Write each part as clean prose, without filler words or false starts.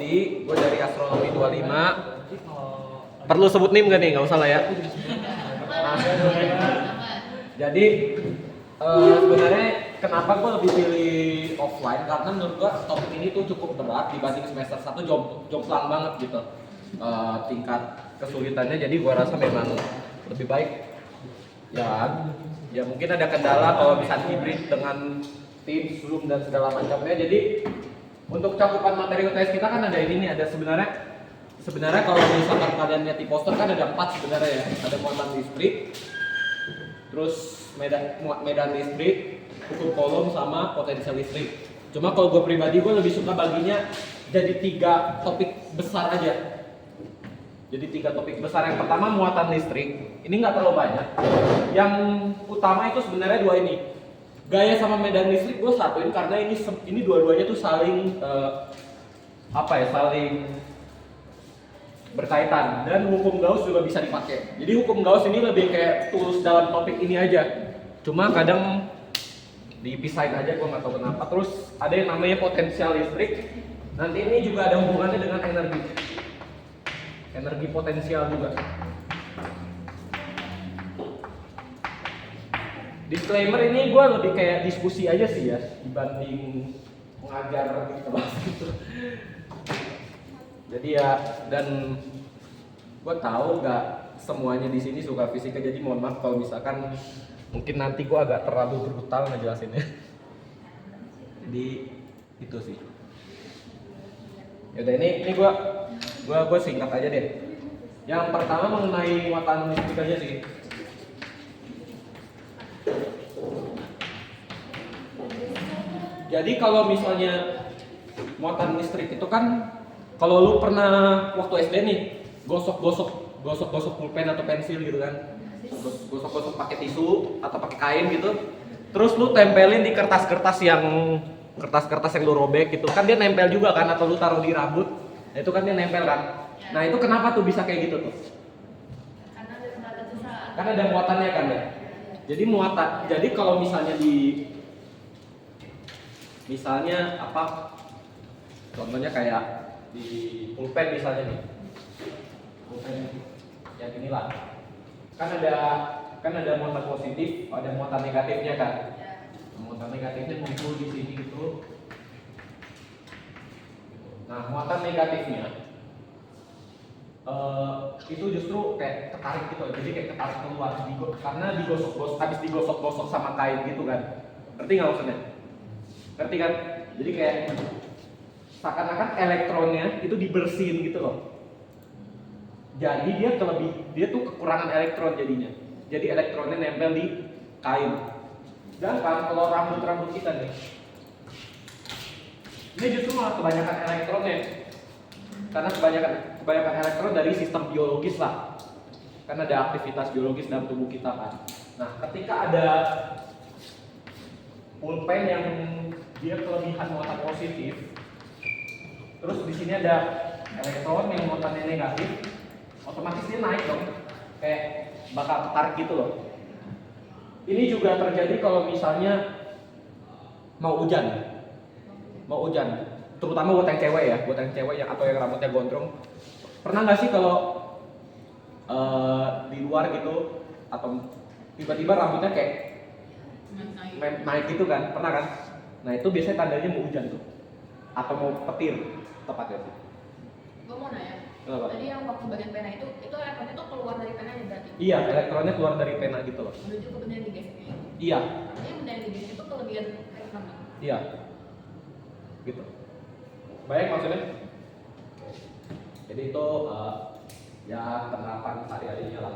Rosdi, gue dari Astronomi 25. Perlu sebut NIM gak nih? Nggak usah lah ya. Nah, jadi sebenarnya kenapa gue lebih pilih offline? Karena menurut gue topik ini tuh cukup berat dibanding semester 1 jomplang banget gitu. Tingkat kesulitannya, jadi gue rasa memang lebih baik ya mungkin ada kendala kalau bisa hibrid dengan Teams, Zoom dan segala macamnya. Jadi untuk cakupan materi UTS kita kan ada ini nih, ada sebenarnya kalau misalkan kalian lihat di poster kan ada 4 sebenarnya ya. Ada muatan listrik, terus medan listrik, hukum kolom, sama potensial listrik. Cuma kalau gue pribadi gue lebih suka baginya jadi 3 topik besar aja. Jadi 3 topik besar. Yang pertama muatan listrik, ini nggak terlalu banyak. Yang utama itu sebenarnya 2 ini. Gaya sama medan listrik gue satuin karena ini dua-duanya tuh saling saling berkaitan, dan hukum Gauss juga bisa dipakai. Jadi hukum Gauss ini lebih kayak tools dalam topik ini aja. Cuma kadang dipisahin aja, gue nggak tahu kenapa. Terus ada yang namanya potensial listrik. Nanti ini juga ada hubungannya dengan energi potensial juga. Disclaimer, ini gue lebih kayak diskusi aja sih ya dibanding mengajar gitu. Jadi ya, dan gue tahu nggak semuanya di sini suka fisika, jadi mohon maaf kalau misalkan mungkin nanti gue agak terlalu brutal ngejelasinnya. Jadi itu sih. Yaudah, ini gue singkat aja deh. Yang pertama mengenai muatan listrik aja sih. Jadi kalau misalnya muatan listrik itu kan, kalau lu pernah waktu SD nih gosok pulpen atau pensil gitu kan, gosok pakai tisu atau pakai kain gitu, terus lu tempelin di kertas-kertas yang lu robek gitu kan, dia nempel juga kan, atau lu taruh di rambut, nah itu kan dia nempel kan. Nah itu kenapa tuh bisa kayak gitu tuh? Karena ada muatannya kan ya. Jadi kalau misalnya contohnya kayak di pulpen misalnya nih, pulpen yang inilah, kan ada muatan positif, ada muatan negatifnya kan. Muatan negatifnya muncul di sini gitu. Nah, muatan negatifnya itu justru kayak ketarik gitu, jadi kayak ketarik keluar karena habis digosok-gosok sama kain gitu kan. Ngerti nggak maksudnya? Ngerti kan? Jadi kayak seakan-akan elektronnya itu dibersihin gitu loh. Jadi dia tuh kekurangan elektron jadinya. Jadi elektronnya nempel di kain. Sedangkan kalau rambut kita nih, ini justru malah kebanyakan elektronnya. Karena kebanyakan elektron dari sistem biologis lah. Karena ada aktivitas biologis dalam tubuh kita kan. Nah, ketika ada pulpen yang dia kelebihan muatan positif, terus di sini ada elektron yang muatannya negatif, otomatis dia naik dong, kayak bakal ketarik gitu loh. Ini juga terjadi kalau misalnya mau hujan, terutama buat yang cewek yang atau yang rambutnya gondrong. Pernah nggak sih kalau di luar gitu, atau tiba-tiba rambutnya kayak naik gitu kan? Pernah kan? Nah itu biasanya tandanya mau hujan tuh, atau mau petir tepatnya sih. Gue mau nanya, Kenapa? tadi yang waktu bagian pena itu elektronnya tuh keluar dari penanya berarti? Iya, elektronnya keluar dari pena gitu loh. Menuju ke benda yang digeseknya itu? Iya. Artinya benda yang digesek itu kelebihan elektron? Iya. Gitu. Baik maksudnya? Jadi itu ya penerapan sehari-harinya lah.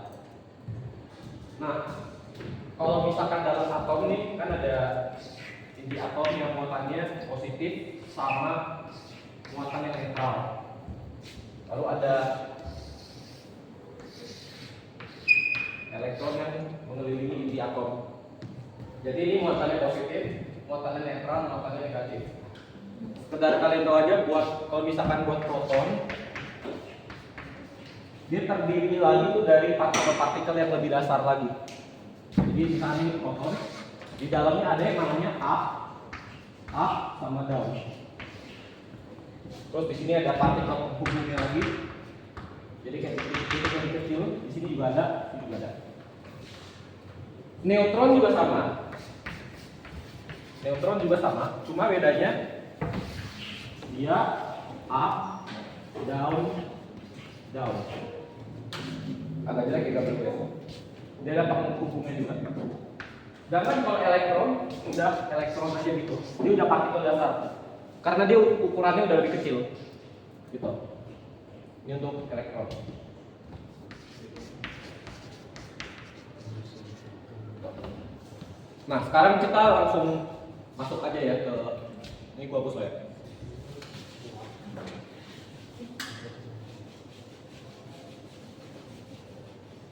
Nah, kalau misalkan dalam atom nih kan ada inti atom yang muatannya positif sama muatan yang netral. Lalu ada elektron yang mengelilingi inti atom. Jadi ini muatannya positif, muatannya netral, muatannya negatif. Sekedar kalian tahu aja, kalau misalkan buat proton, dia terdiri lagi tuh dari partikel-partikel yang lebih dasar lagi. Jadi misalnya ini proton, di dalamnya ada yang namanya up sama down. Terus di sini ada partikel penghubungnya lagi. Jadi kayak titik yang kecil, di sini juga ada, di sini juga ada. Neutron juga sama. Neutron juga sama, cuma bedanya dia up, down, down. Agak jelek ya gambar gue. Dia ada penghubungnya juga. Sedangkan kalau elektron, udah elektron aja gitu. Dia udah partikel dasar. Karena dia ukurannya udah lebih kecil. Gitu. Ini untuk elektron. Nah, sekarang kita langsung masuk aja ya ke ini gua hapus lah ya.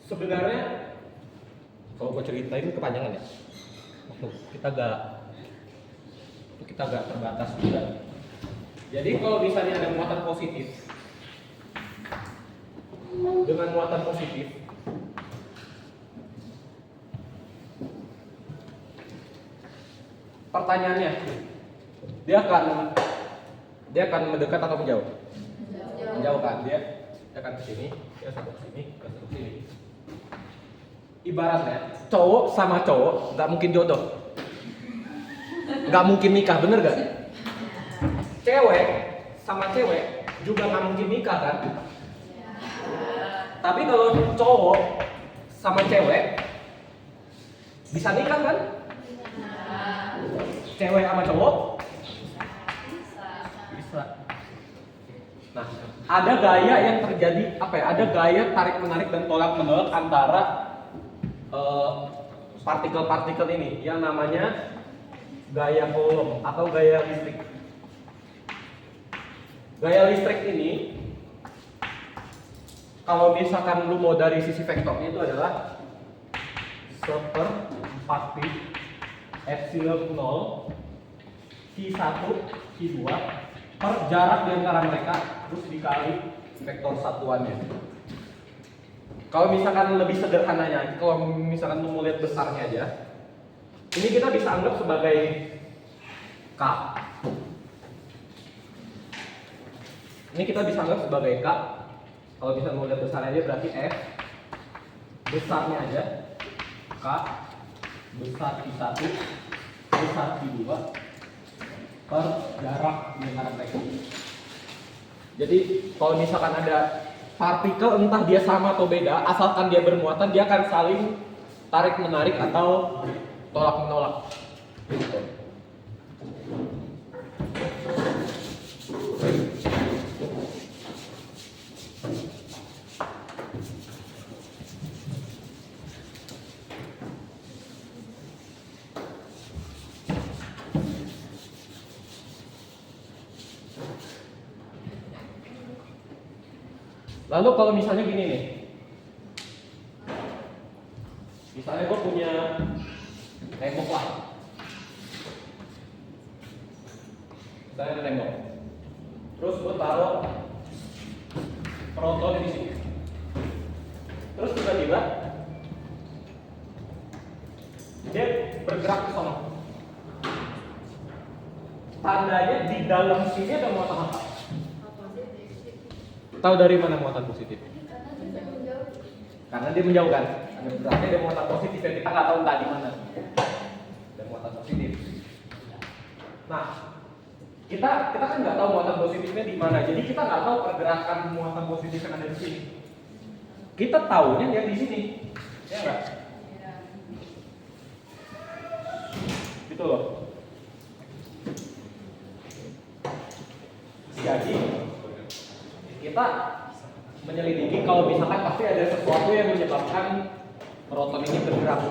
Sebenarnya kalau gua ceritain kepanjangan ya. Kita gak terbatas juga. Jadi kalau misalnya ada muatan positif dengan muatan positif, pertanyaannya dia akan mendekat atau menjauh? Menjauh kan, dia akan ke sini, dia satu ke sini, ke sini. Ibaratnya cowok sama cowok nggak mungkin jodoh, nggak mungkin nikah, bener gak? Cewek sama cewek juga nggak mungkin nikah kan? Tapi kalau cowok sama cewek bisa nikah kan? Cewek sama cowok bisa. Nah, ada gaya yang terjadi apa ya? Ada gaya tarik menarik dan tolak menolak antara partikel-partikel ini yang namanya gaya Coulomb atau gaya listrik. Gaya listrik ini kalau misalkan lu mau dari sisi vektornya itu adalah 1/4 epsilon 0 Q1 Q2 per jarak di antara mereka terus dikali vektor satuannya. Kalau misalkan lebih sederhananya, kalau misalkan lu mau lihat besarnya aja, ini kita bisa anggap sebagai K. Ini kita bisa anggap sebagai K. Kalau bisa mau lihat besarnya aja berarti F. Besarnya aja K, besar Q1, besar Q2 per jarak di antara mereka. Jadi kalau misalkan ada partikel entah dia sama atau beda, asalkan dia bermuatan dia akan saling tarik menarik atau tolak menolak. Gitu. Lalu kalau misalnya gini nih, misalnya gue punya tembok lah, misalnya ada tembok, terus gue taruh proton di sini, terus tiba-tiba dia bergerak ke sana. Tandanya di dalam sini ada muatan apa? Tahu dari mana muatan positif? Karena dia menjauh kan? Berarti ada muatan positif yang kita nggak tahu entah di mana. Ada muatan positif. Nah, kita kan nggak tahu muatan positifnya di mana. Jadi kita nggak tahu pergerakan muatan positif yang ada di sini. Kita tahunya yang di sini, ya nggak? Gitu loh. Jadi kita menyelidiki kalau misalkan pasti ada sesuatu yang menyebabkan proton ini bergerak.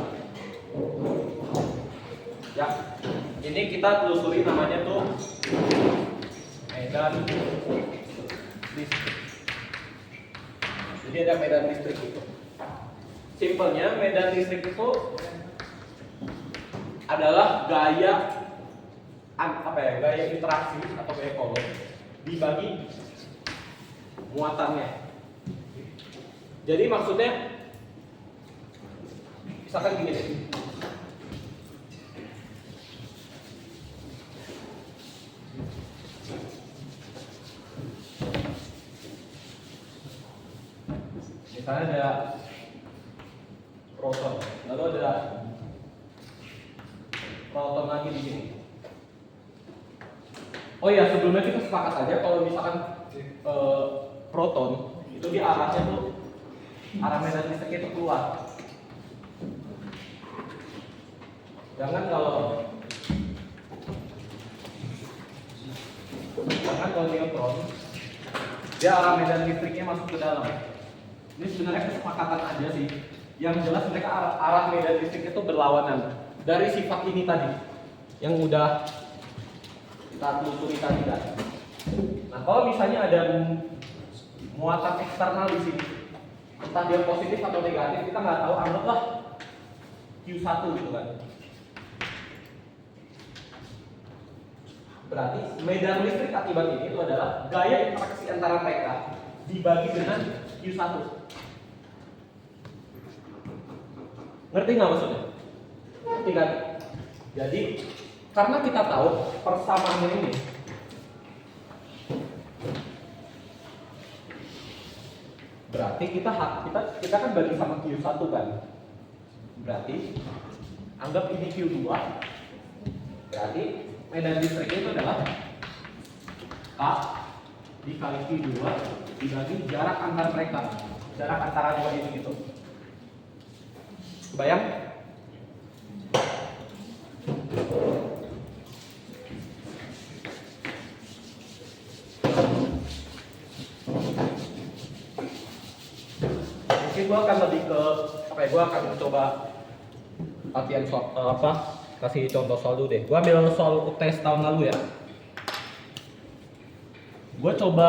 Ya, ini kita telusuri namanya tuh medan listrik. Jadi ada medan listrik itu. Simpelnya medan listrik itu adalah gaya gaya interaksi atau gaya Coulomb dibagi muatannya. Jadi maksudnya misalkan gini deh. Misalnya ada proton, lalu ada proton lagi di sini. Oh iya, sebelumnya kita sepakat aja kalau misalkan proton itu di arahnya tuh arah medan listriknya itu keluar. Jangan kalau neutron dia arah medan listriknya masuk ke dalam. Ini sebenarnya kesepakatan aja sih. Yang jelas mereka arah medan listrik itu berlawanan dari sifat ini tadi yang udah kita telusuri tadi kan. Nah, kalau misalnya ada muatan eksternal di sini, entah dia positif atau negatif, kita nggak tahu, anggaplah Q1 gitu kan. Berarti medan listrik akibat ini itu adalah gaya interaksi antara mereka dibagi dengan Q1. Ngerti nggak maksudnya? Ngerti kan? Jadi karena kita tahu persamaannya ini, berarti kita kan bagi sama Q1 kan. Berarti anggap ini Q2. Berarti medan listriknya itu adalah K dikali Q2 dibagi jarak antar mereka. Jarak antara dua ini gitu. Kebayang? Mungkin gua akan lebih ke gua akan coba latihan soal kasih contoh soal dulu deh. Gua ambil soal UTS tahun lalu ya. Gua coba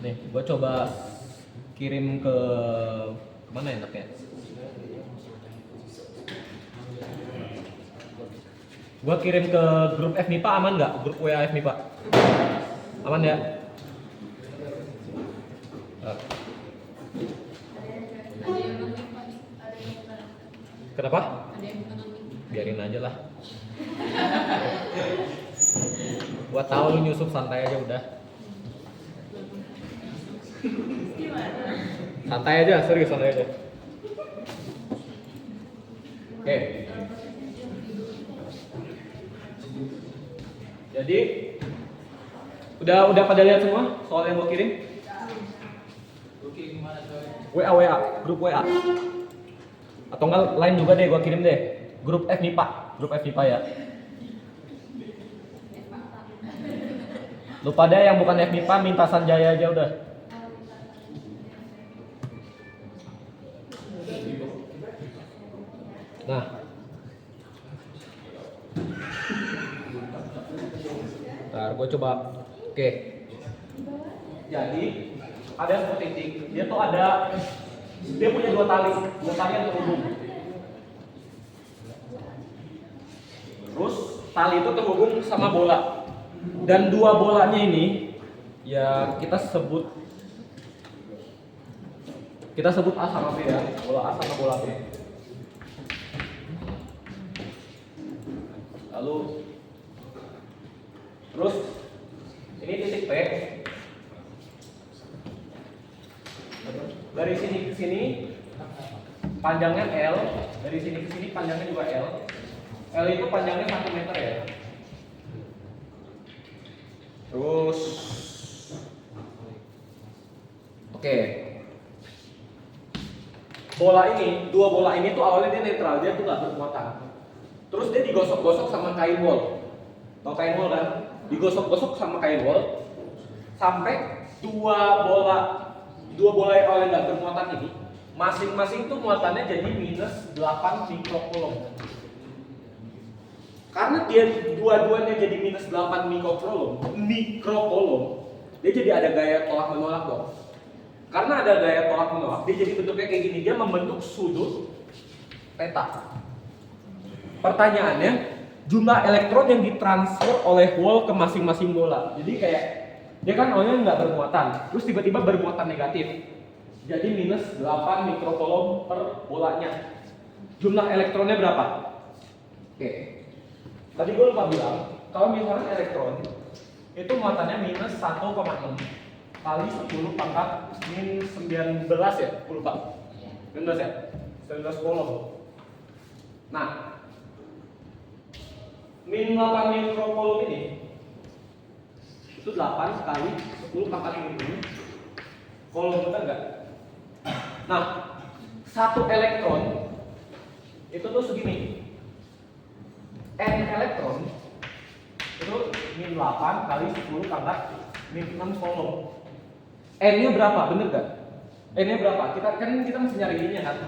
nih, gue coba kirim ke mana enaknya? Gue kirim ke grup FMIPA, aman nggak? Grup WA FMIPA aman ya? Kenapa? Biarin aja lah. Gua tahu lu nyusup, santai aja udah. Santai aja, serius santai aja. Oke. Jadi udah pada lihat semua soal yang gua kirim? WA, grup WA. Atau enggak lain juga deh gua kirim deh. Grup FMIPA ya. Lu pada yang bukan FMIPA minta Sanjaya aja udah. Nah, ntar gue coba. Oke. Jadi ada satu titik, dia punya dua tali yang terhubung. Terus tali itu terhubung sama bola. Dan dua bolanya ini ya kita sebut A sama B ya, bola A sama bola B. Lalu terus ini titik P. Dari sini ke sini panjangnya L, dari sini ke sini panjangnya juga L. L itu panjangnya 1 meter ya. Terus oke. Dua bola ini tuh awalnya dia netral, dia tuh nggak bermuatan. Terus dia digosok-gosok sama kain wol. Tahu kain wol kan? Digosok-gosok sama kain wol sampai dua bola yang awalnya nggak bermuatan ini masing-masing tuh muatannya jadi minus 8 mikrocoulomb. Karena dia dua-duanya jadi minus 8 mikrocoulomb, dia jadi ada gaya tolak menolak dong. Karena ada gaya tolak menolak, dia jadi bentuknya kayak gini, dia membentuk sudut peta. Pertanyaannya, jumlah elektron yang ditransfer oleh wall ke masing-masing bola. Jadi kayak dia kan awalnya nggak bermuatan, terus tiba-tiba bermuatan negatif. Jadi minus 8 mikrocoulomb per bolanya. Jumlah elektronnya berapa? Oke. Tadi gue lupa bilang, kalau misalnya elektron itu muatannya minus 1,6 kali 10 pangkat min 19 ya? Gue lupa. 19 ya? 19 kolom. Nah, min 8 mikrokolom ini itu 8 kali 10 pangkat min kolom, betul nggak? Nah, satu elektron itu tuh segini. N elektron itu min 8 kali 10 pangkat min 6 kolom. N-nya berapa? Bener nggak? N-nya berapa? Kita mesti nyari ini kan?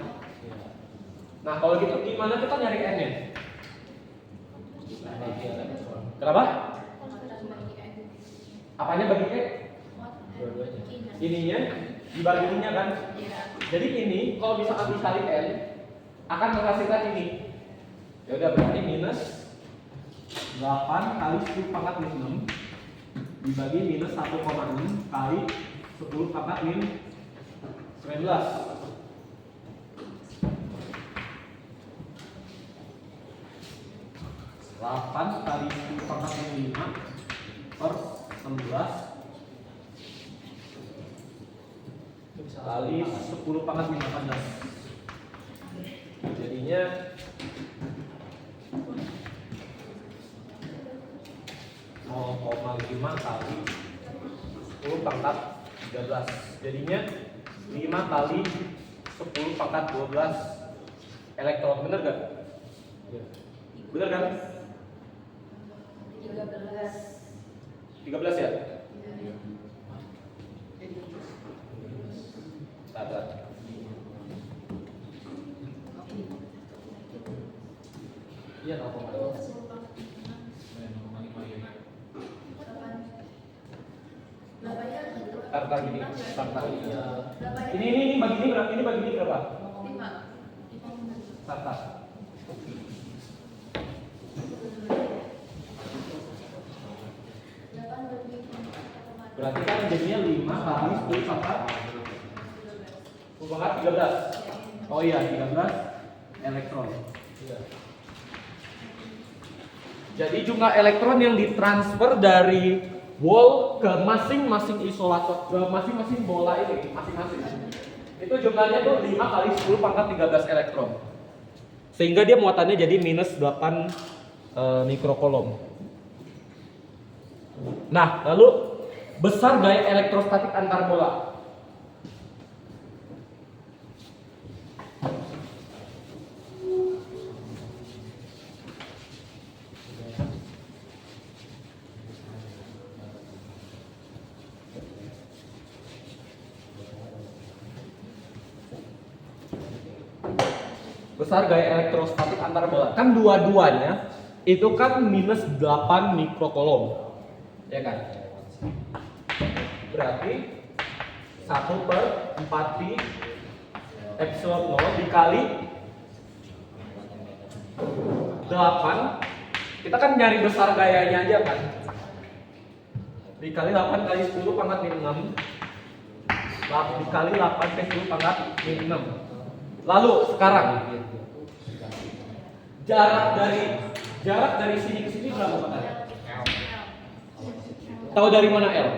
Nah, kalau gitu gimana kita nyari N-nya? Kenapa? Apanya bagi E? Ininya dibagi ininya kan? Jadi ini kalau misalkan dikali N akan menghasilkan ini. Ya udah, berarti minus 8 kali 10 pangkat min 6 dibagi minus 1,6 kali 10 pangkat min 19. 8 kali 10 pangkat min 5 per 11 kali 10 pangkat min 18. Jadinya 0,5 kali 10 pangkat 13. Jadinya 5 kali 10 pangkat 12 elektron. Bener gak? Bener kan? 13 ya? Sabar. Iya, 0,5. Tartar gini, tartar. Ini bagi ini berapa? Ini bagi ini berapa? 5. Tartar. Berarti kan jadinya 5 kali 10 pangkat 13. Oh iya, 13 elektron. Jadi jumlah elektron yang ditransfer dari wall ke masing-masing isolator, ke masing-masing bola ini, masing-masing. Itu jumlahnya tuh 5 kali 10 pangkat 13 elektron. Sehingga dia muatannya jadi minus 8 mikrokolom. Nah, lalu besar gaya elektrostatik antar bola. Besar gaya elektrostatik antar bola. Kan dua-duanya itu kan minus 8 mikrokolom. Ya kan? Berarti 1/4 pi epsilon 0 dikali 8. Kita kan nyari besar gayanya aja kan. Dikali 8 kali 10 pangkat min 6. Dikali 8 kali 10 pangkat min 6. Lalu sekarang jarak dari sini ke sini berapa katanya? Tahu dari mana L?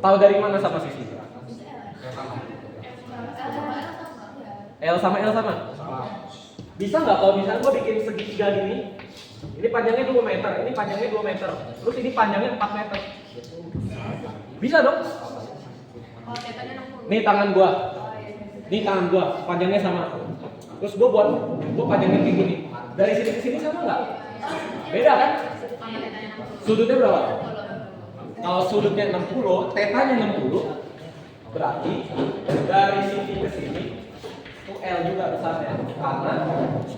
Tahu dari mana sama sisi? L sama L sama? Bisa nggak kalau misalnya gue bikin segitiga gini? Ini panjangnya 2 meter, ini panjangnya 2 meter, terus ini panjangnya 4 meter. Bisa dong? Nih tangan gua. Nih tangan gua, panjangnya sama. Terus gua panjangnya kayak gini. Dari sini ke sini sama nggak? Beda kan? Sudutnya berapa? Kalau sudutnya 60, tetanya 60, berarti dari sini ke sini itu L juga besarnya, karena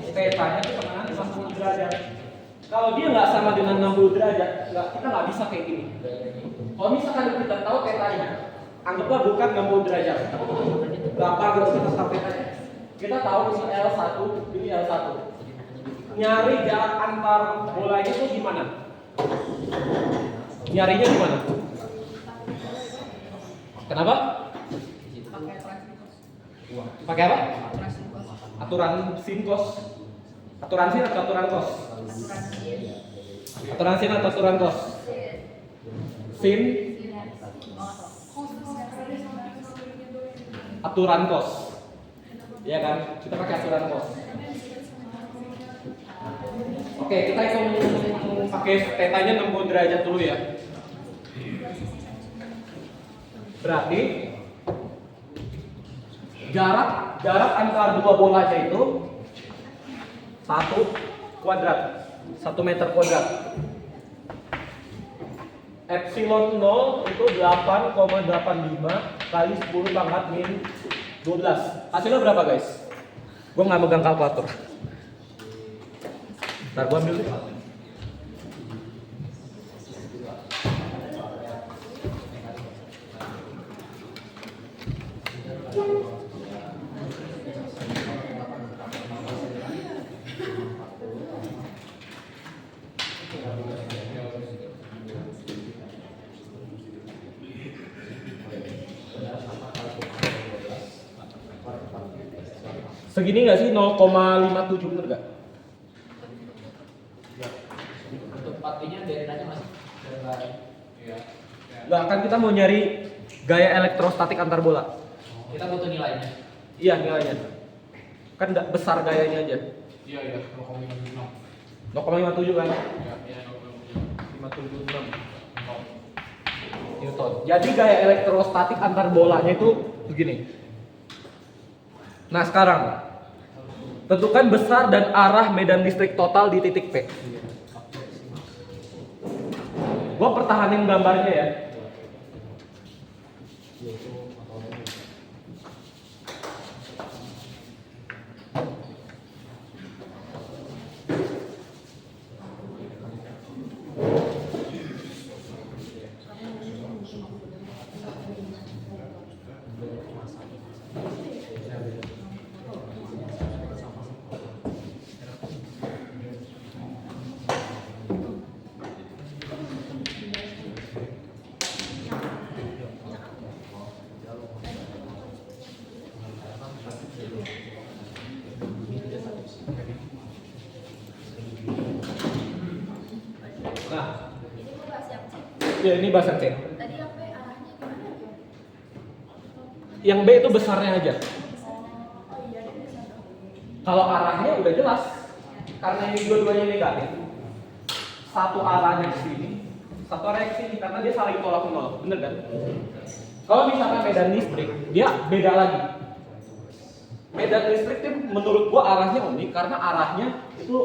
tetanya itu sama 60 derajat. Kalau dia nggak sama dengan 60 derajat, kita nggak bisa kayak gini. Kalau misalkan kita tahu tetanya, anggaplah bukan 60 derajat. Berapa harus kita tahu tetanya? Kita tahu ini L1, ini L1. Nyari jarak antar bolanya itu gimana? Nyarinya gimana? Kenapa? Pakai apa? Aturan sin cos. Aturan sin atau aturan cos? Aturan sin. Aturan sin atau aturan cos? Sin aturan cos. Iya kan? Kita pakai aturan cos. Oke, kita hitung pakai tetanya 60 derajat dulu ya. Berarti jarak antar dua bolanya itu 1 kuadrat, 1 meter kuadrat. Epsilon 0 itu 8,85 kali 10 pangkat min 12. Hasilnya berapa guys? Gue nggak megang kalkulator. Ntar gue ambil deh. Segini nggak sih 0,57 bener nggak? Untuk partinya dari aja mas. Nggak, kan kita mau nyari gaya elektrostatik antar bola. Kita butuh nilainya. Iya nilainya. Kan nggak besar gayanya aja. Iya, 0,56. 0,57 kan? Iya, 576 Newton. Jadi gaya elektrostatik antar bolanya itu begini. Nah sekarang tentukan besar dan arah medan listrik total di titik P. Gua pertahanin gambarnya ya. Nah, Ini gue bahas yang C. ya ini bahasa C. Tadi yang B arahnya gimana? Yang B itu besarnya aja. Oh iya, dia bisa dong. Kalau arahnya udah jelas, karena ini dua-duanya negatif. Satu arahnya ke sini, satu arahnya ke sini, karena dia saling tolak menolak, bener kan? Kalau misalkan medan listrik, dia beda lagi. Medan listrik itu menurut gua arahnya unik karena arahnya itu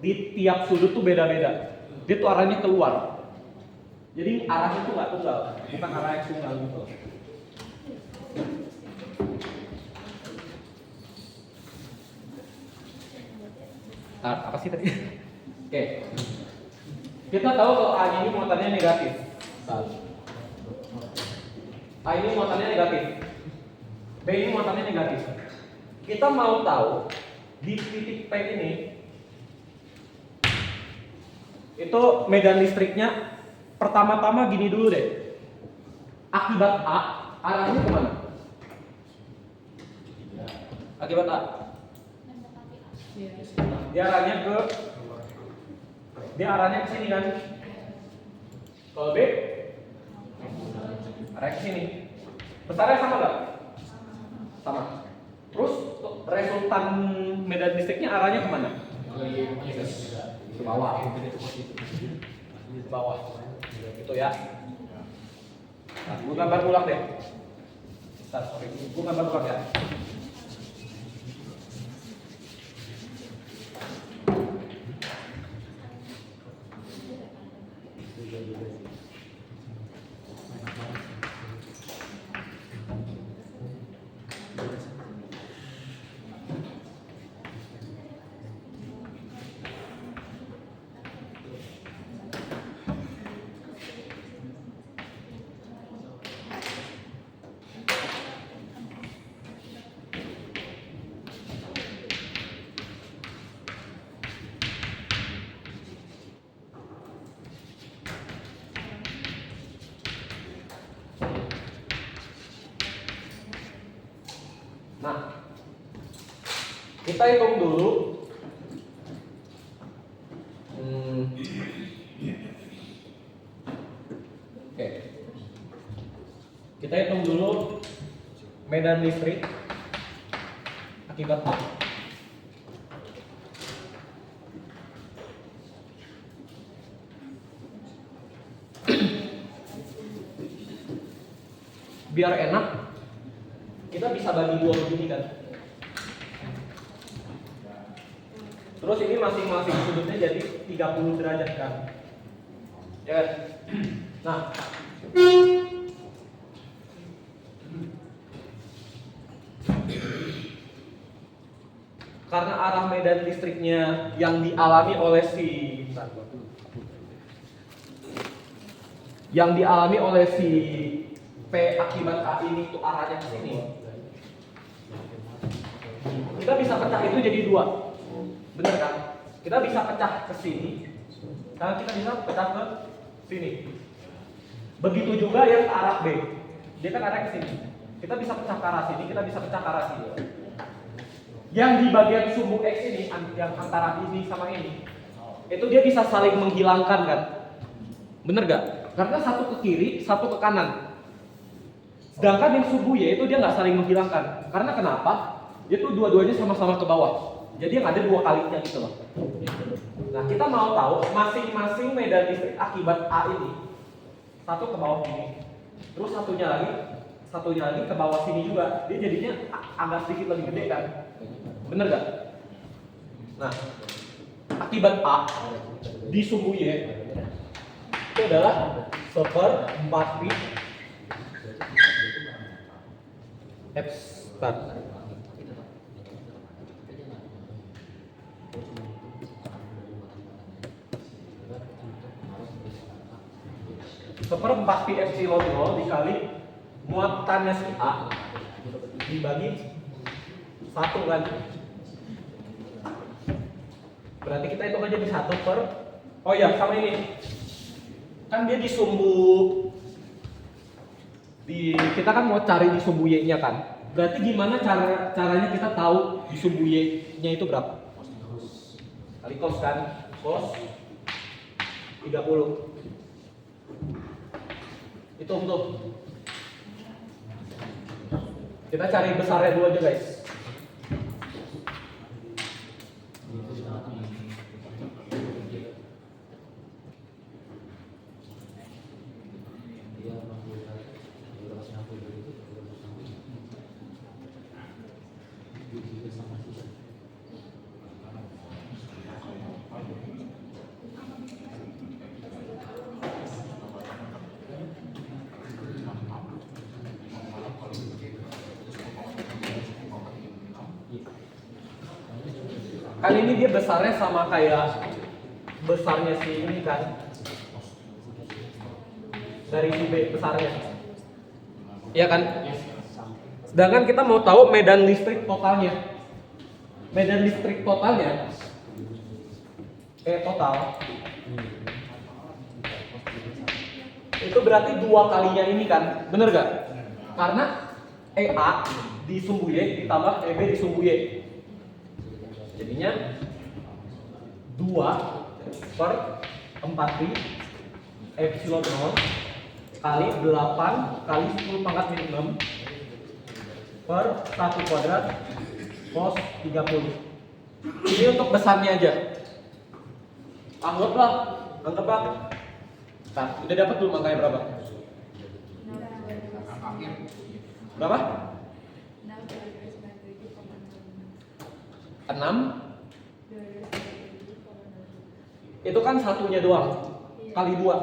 di tiap sudut tuh beda-beda. Dia tuh arahnya keluar. Jadi arahnya tuh nggak tunggal, bukan arah yang tunggal gitu. Apa sih tadi? Oke. Kita tahu kalau A ini muatannya negatif. A ini muatannya negatif. B ini muatannya negatif. Kita mau tahu di titik P ini itu medan listriknya pertama-tama gini dulu deh. Akibat A, arahnya kemana? Akibat A. Dia arahnya ke sini kan? Kalau B arahnya ke sini. Besarnya sama nggak? Sama. Terus resultan medan listriknya arahnya kemana? Ke bawah. Ke bawah. Itu ya. Nah, gue gambar ulang deh. Gue gambar ulang ya. Nah, Kita hitung dulu. Oke. Kita hitung dulu medan listrik akibat A. Biar enak, kita bisa bagi dua begini kan. Terus ini masing-masing sudutnya jadi 30 derajat kan. Ya. Nah, karena arah medan listriknya yang dialami oleh si P akibat A ini itu arahnya ke sini. Kita bisa pecah itu jadi dua. Benar kan? Kita bisa pecah ke sini. Karena kita bisa pecah ke sini. Begitu juga yang ke arah B. Dia kan arah ke sini. Kita bisa pecah ke arah sini, kita bisa pecah ke arah sini. Yang di bagian sumbu X ini, yang antara ini sama ini, itu dia bisa saling menghilangkan kan? Bener gak? Karena satu ke kiri, satu ke kanan. Sedangkan yang sumbu Y itu dia nggak saling menghilangkan. Karena kenapa? Dia tuh dua-duanya sama-sama ke bawah. Jadi yang ada dua kalinya gitu loh. Nah, kita mau tahu masing-masing medan listrik akibat A ini. Satu ke bawah sini. Terus satunya lagi ke bawah sini juga. Dia jadinya agak sedikit lebih gede kan? Bener gak? Nah, akibat A di sumbu Y itu adalah 1/4 pi F start. Seperempat pi epsilon 0 dikali muatannya si A dibagi 1 kan. Berarti kita hitung aja di 1 per. Oh ya, sama ini. Kan dia di sumbu kita kan mau cari di sumbu Y-nya kan. Berarti gimana caranya kita tahu di sumbu Y-nya itu berapa? Kali cos kan. Cos 30. Hitung tuh. Kita cari besarnya dulu aja guys. Kan ini dia besarnya sama kayak besarnya si ini kan. Dari si B besarnya. Iya kan? Sedangkan kita mau tahu medan listrik totalnya. Medan listrik totalnya total itu berarti dua kalinya ini kan. Bener gak? Karena EA di sumbu Y ditambah EB di sumbu Y. Jadinya 2/4 pi epsilon 0 kali 8 kali 10 pangkat min 6 per 1 kuadrat cos 30. Ini untuk besarnya aja. Anggap. Nah, udah dapat belum angkanya berapa? Berapa? 6. Itu kan satunya doang. Kali 2.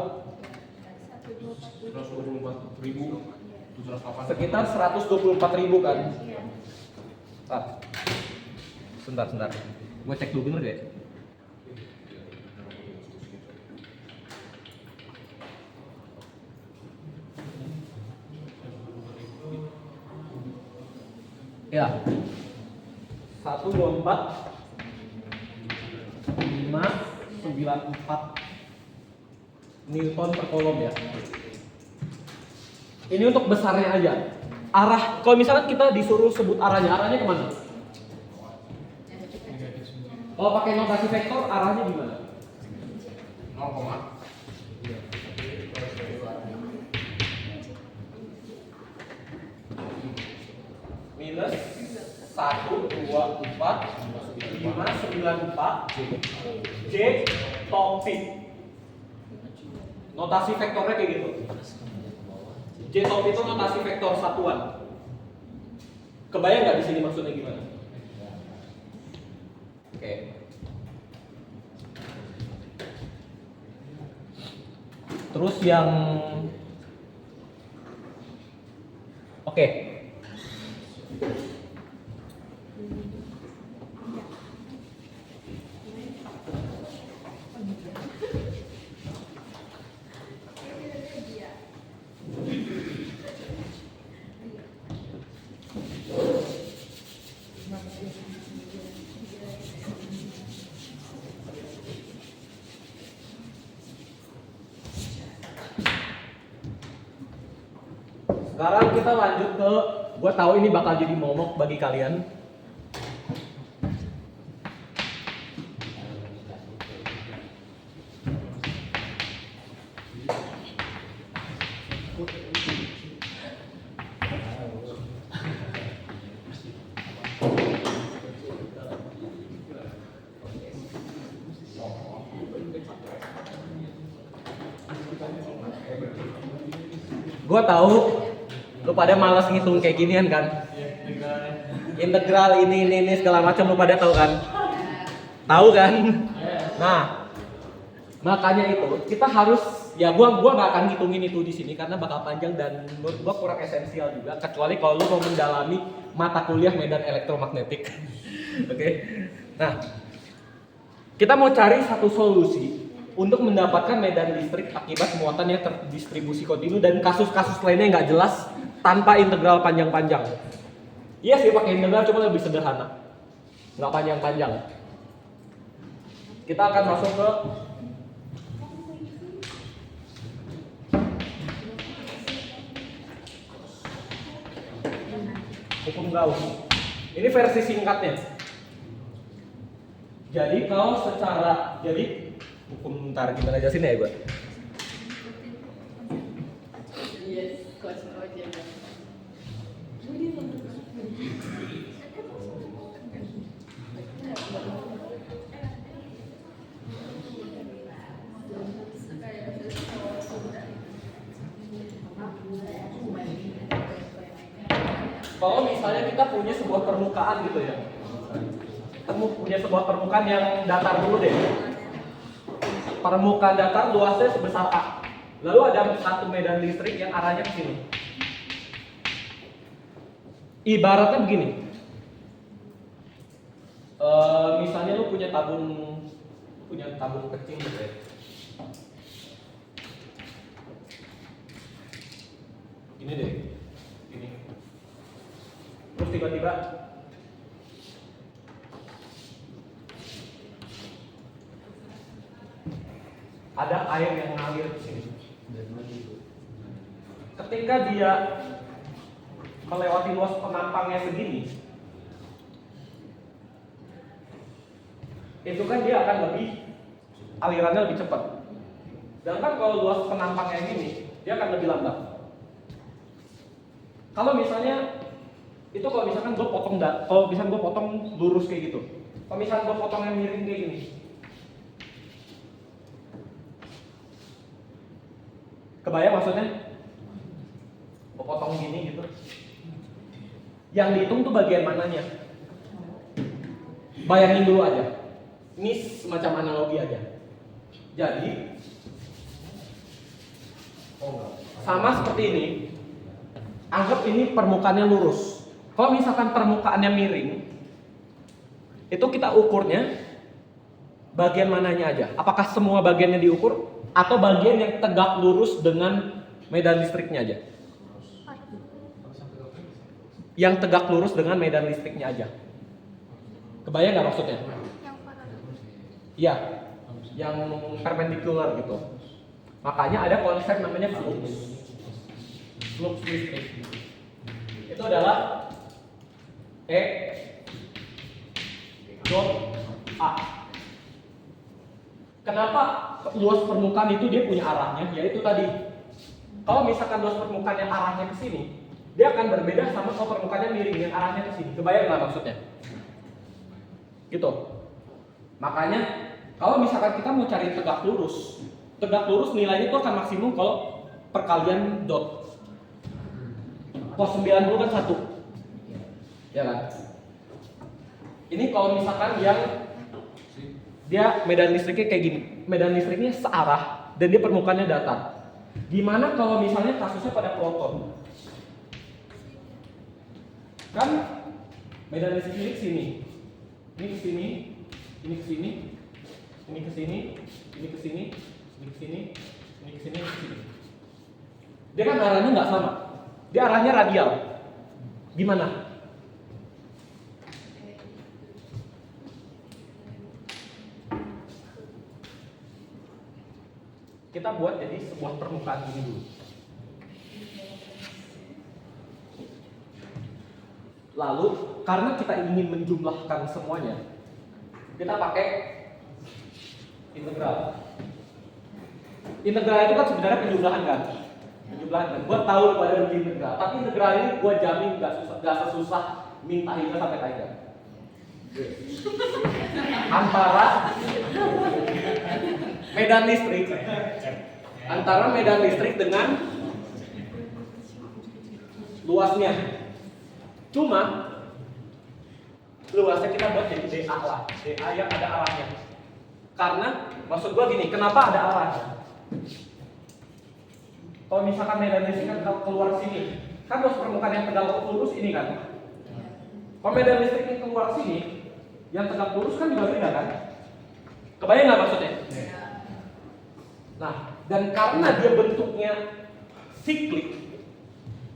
124.708. Sekitar 124.000 kan? Sebentar. Gue cek dulu bener gak ya? Ya. 124 594 Newton per kolom ya. Ini untuk besarnya aja. Arah, kalau misalkan kita disuruh sebut arahnya kemana? Kalau pakai notasi vektor arahnya gimana? 0, Minus 1, 2, 4, 5, 9, 4 J topik. Notasi vektornya kayak gitu. J top itu notasi vektor satuan. Kebayang nggak di sini maksudnya gimana? Oke. Terus yang oke. Sekarang kita lanjut ke, gue tahu ini bakal jadi momok bagi kalian. Gue tahu lu pada malas ngitung kayak ginian kan? Integral ini segala macam lu pada tahu kan? Tahu kan? Nah, makanya itu kita harus ya gua nggak akan ngitungin itu di sini karena bakal panjang dan menurut gua kurang esensial juga kecuali kalau lu mau mendalami mata kuliah medan elektromagnetik. Oke. Nah, kita mau cari satu solusi untuk mendapatkan medan listrik akibat muatan yang terdistribusi kontinu dan kasus-kasus lainnya nggak jelas tanpa integral panjang-panjang. Iya sih pakai integral cuma lebih sederhana, nggak panjang-panjang. Kita akan masuk ke hukum Gauss. Ini versi singkatnya. Jadi kalau secara hukum ntar gimana jelasin ya gue? Kalau misalnya kita punya sebuah permukaan gitu ya, punya sebuah permukaan yang datar dulu deh. Permukaan datar luasnya sebesar A. Lalu ada satu medan listrik yang arahnya ke sini. Ibaratnya begini. Misalnya lu punya tabung kecil gitu ya. Ini deh. Ini. Terus tiba-tiba ada air yang mengalir ke sini. Ketika dia melewati luas penampangnya segini, itu kan dia akan alirannya lebih cepat. Sedangkan kalau luas penampangnya gini, dia akan lebih lambat. Kalau misalnya kalau misalkan gue potong lurus kayak gitu. Kalau misalkan gue potong yang miring kayak gini. Kebayang maksudnya? Gue potong gini gitu. Yang dihitung tuh bagian mananya? Bayangin dulu aja. Ini semacam analogi aja. Jadi sama seperti ini. Anggap ini permukaannya lurus. Kalau misalkan permukaannya miring, itu kita ukurnya bagian mananya aja. Apakah semua bagiannya diukur atau bagian yang tegak lurus dengan medan listriknya aja? Yang tegak lurus dengan medan listriknya aja. Kebayang nggak maksudnya? Iya, yang perpendikular gitu. Makanya ada konsep namanya flux. Flux listrik. Itu adalah E dot A. Kenapa luas permukaan itu dia punya arahnya? Yaitu tadi, kalau misalkan luas permukaan yang arahnya ke sini, dia akan berbeda sama kalau permukaannya miring yang arahnya ke sini. Kebayang nggak maksudnya? Gitu. Makanya kalau misalkan kita mau cari tegak lurus nilainya itu akan maksimum kalau perkalian dot. Cos 90 kan 1. Ya kan? Ini kalau misalkan yang dia medan listriknya kayak gini. Medan listriknya searah dan dia permukaannya datar. Gimana kalau misalnya kasusnya pada proton? Kan medan listrik ini ke sini. Ini ke sini, ini ke sini, ini ke sini, ini ke sini, ini ke sini, ini ke sini, ini ke sini. Dia kan arahnya nggak sama. Dia arahnya radial. Gimana? Kita buat jadi sebuah permukaan ini dulu. Lalu, karena kita ingin menjumlahkan semuanya, kita pakai integral. Integral itu kan sebenarnya penjumlahan kan? Penjumlahan kan? Gua tahu pada rugi integral, tapi integral ini gua jamin gak sesusah minta hingga sampai tiger. Antara medan listrik dengan luasnya. Cuma luasnya kita buat jadi DA lah, DA yang ada arahnya. Karena maksud gua gini, kenapa ada arahnya? Kalau misalkan medan listrik kan keluar sini, kan luas permukaan yang tegak lurus ini kan. Kalau medan listrik ini keluar sini, yang tegak lurus kan juga beda kan? Kebayang nggak maksudnya? Nah, dan karena dia bentuknya siklik,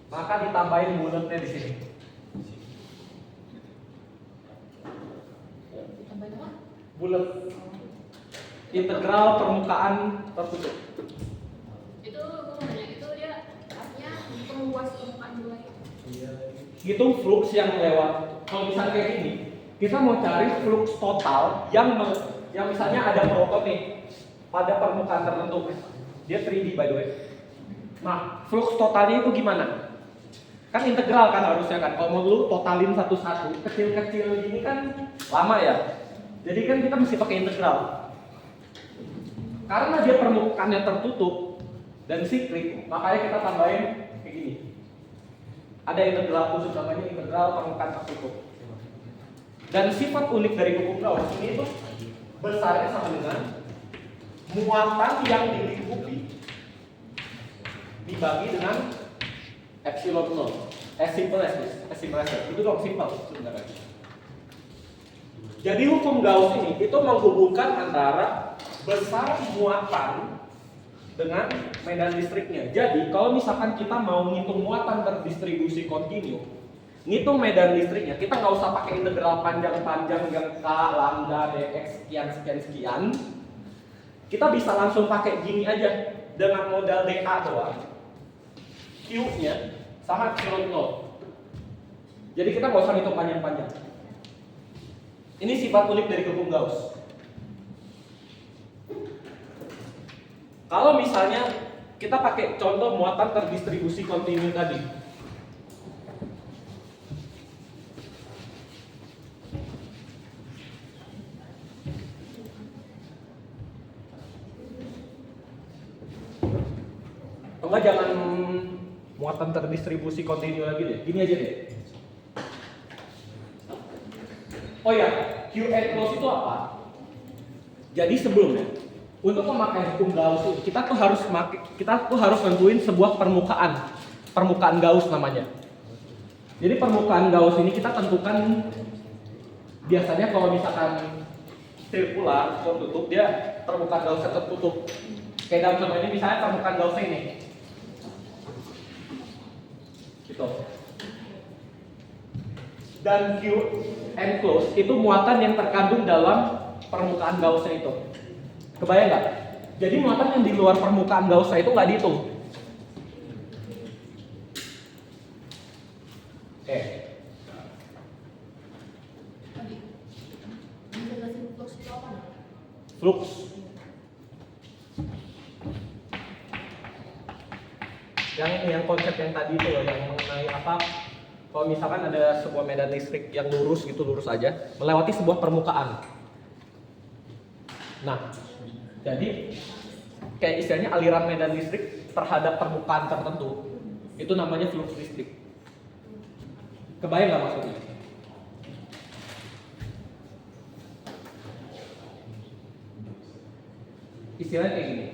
maka ditambahin bulatnya di sini. Bulat. Integral permukaan tertutup. Itu gue mau nanya, itu dia artinya meluas permukaan bola itu. Hitung flux yang lewat. Kalau misalnya kayak gini, kita mau cari flux total yang misalnya ada proton nih pada permukaan tertentu. Dia 3D by the way. Nah, flux totalnya itu gimana? Kan integral kan harusnya kan. Kalau mau lu totalin satu-satu, kecil-kecil gini kan lama ya. Jadi kan kita mesti pakai integral. Karena dia permukaannya tertutup dan siklik, makanya kita tambahin kayak gini. Ada integral khusus namanya integral permukaan tertutup. Dan sifat unik dari hukum Gauss ini itu besarnya sama dengan muatan yang dilingkupi dibagi dengan epsilon 0. As simple as this. Itu dong simple sebenarnya. Jadi hukum Gauss ini itu menghubungkan antara besar muatan dengan medan listriknya. Jadi kalau misalkan kita mau ngitung muatan terdistribusi kontinu, ngitung medan listriknya, kita nggak usah pakai integral panjang-panjang yang K, lambda, dx, sekian. Kita bisa langsung pakai gini aja dengan modal dA doang. Q-nya sama epsilon 0. Jadi kita nggak usah ngitung panjang-panjang. Ini sifat unik dari hukum Gauss. Kalau misalnya kita pakai contoh muatan terdistribusi kontinu tadi. Enggak, jangan muatan terdistribusi kontinu lagi deh. Gini aja deh. Oh ya, Q enclosed itu apa? Jadi sebelumnya, untuk memakai hukum Gauss itu kita tuh harus nentuin sebuah permukaan Gauss namanya. Jadi permukaan Gauss ini kita tentukan biasanya kalau misalkan sirkular tertutup, dia permukaan Gaussnya tertutup. Kayak dalam contoh ini misalnya permukaan Gaussnya ini. Gitu. Dan Q enclosed itu muatan yang terkandung dalam permukaan Gaussnya itu. Kebayang nggak? Jadi muatan yang di luar permukaan Gaussnya itu nggak dihitung. Oke. Tadi, menjelasin flux flux. Yang ini yang konsep yang tadi itu loh, yang mengenai apa? Kalau misalkan ada sebuah medan listrik yang lurus gitu, lurus aja, melewati sebuah permukaan. Nah, jadi kayak istilahnya aliran medan listrik terhadap permukaan tertentu, itu namanya flux listrik. Kebayang nggak maksudnya? Istilahnya kayak gini.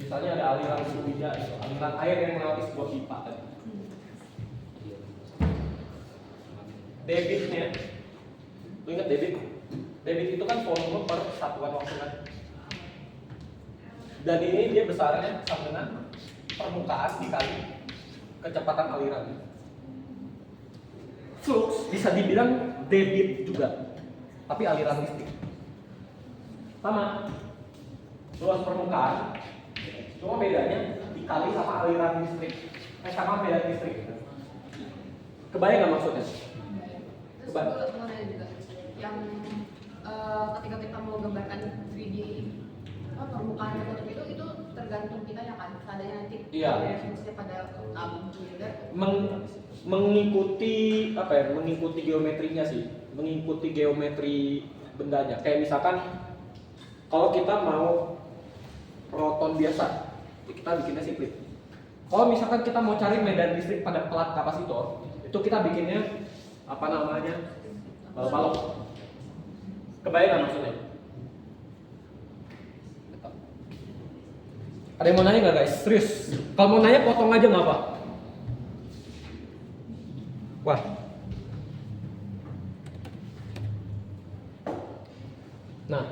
Misalnya ada aliran fluida, aliran air yang melewati sebuah pipa. Debitnya, lu ingat debit? Debit itu kan volume per satuan waktu kan. Dan ini dia besarnya sama dengan permukaan dikali kecepatan aliran. Flux bisa dibilang debit juga, tapi aliran listrik. Sama, luas permukaan, cuma bedanya dikali sama aliran listrik, sama medan listrik. Kebayang nggak maksudnya? Terus aku mau nanya juga, yang ketika kita mau gambarkan 3D permukaan tertutup itu tergantung kita ya kan, seadanya nanti. Iya. Maksudnya pada builder. Mengikuti apa ya? Mengikuti geometrinya sih, mengikuti geometri bendanya. Kayak misalkan kalau kita mau proton biasa, kita bikinnya siplit. Kalau misalkan kita mau cari medan listrik pada plat kapasitor, itu kita bikinnya apa namanya? Balok. Kebayang nggak maksudnya? Ada yang mau nanya nggak guys? Serius? Kalau mau nanya potong aja nggak apa? Wah. Nah,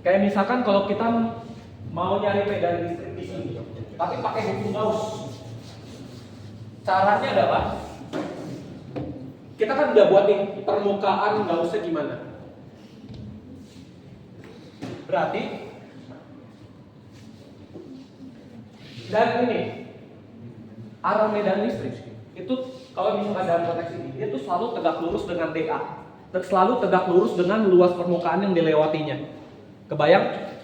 kayak misalkan kalau kita mau nyari medan listrik di sini, tapi pakai hukum Gauss. Caranya adalah kita kan udah buat nih permukaan Gaussnya gimana. Berarti dan ini arah medan listrik itu kalau misalkan dalam konteks ini dia tuh selalu tegak lurus dengan DA, selalu tegak lurus dengan luas permukaan yang dilewatinya. Kebayang?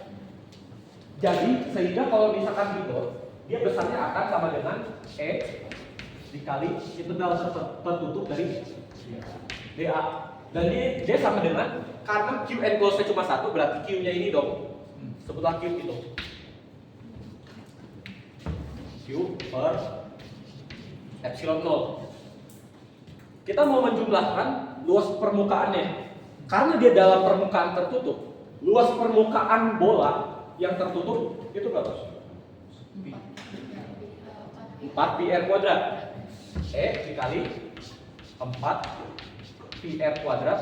Jadi sehingga kalau misalkan gitu dia besarnya akan sama dengan E dikali integral tertutup dari DA. Dan dia sama dengan, karena Q enclosed-nya cuma satu, berarti Q-nya ini dong. Sebutlah Q itu. Q per epsilon 0. Kita mau menjumlahkan luas permukaannya. Karena dia dalam permukaan tertutup, luas permukaan bola yang tertutup itu berapa? 4 pi r kuadrat. E dikali 4 pi r kuadrat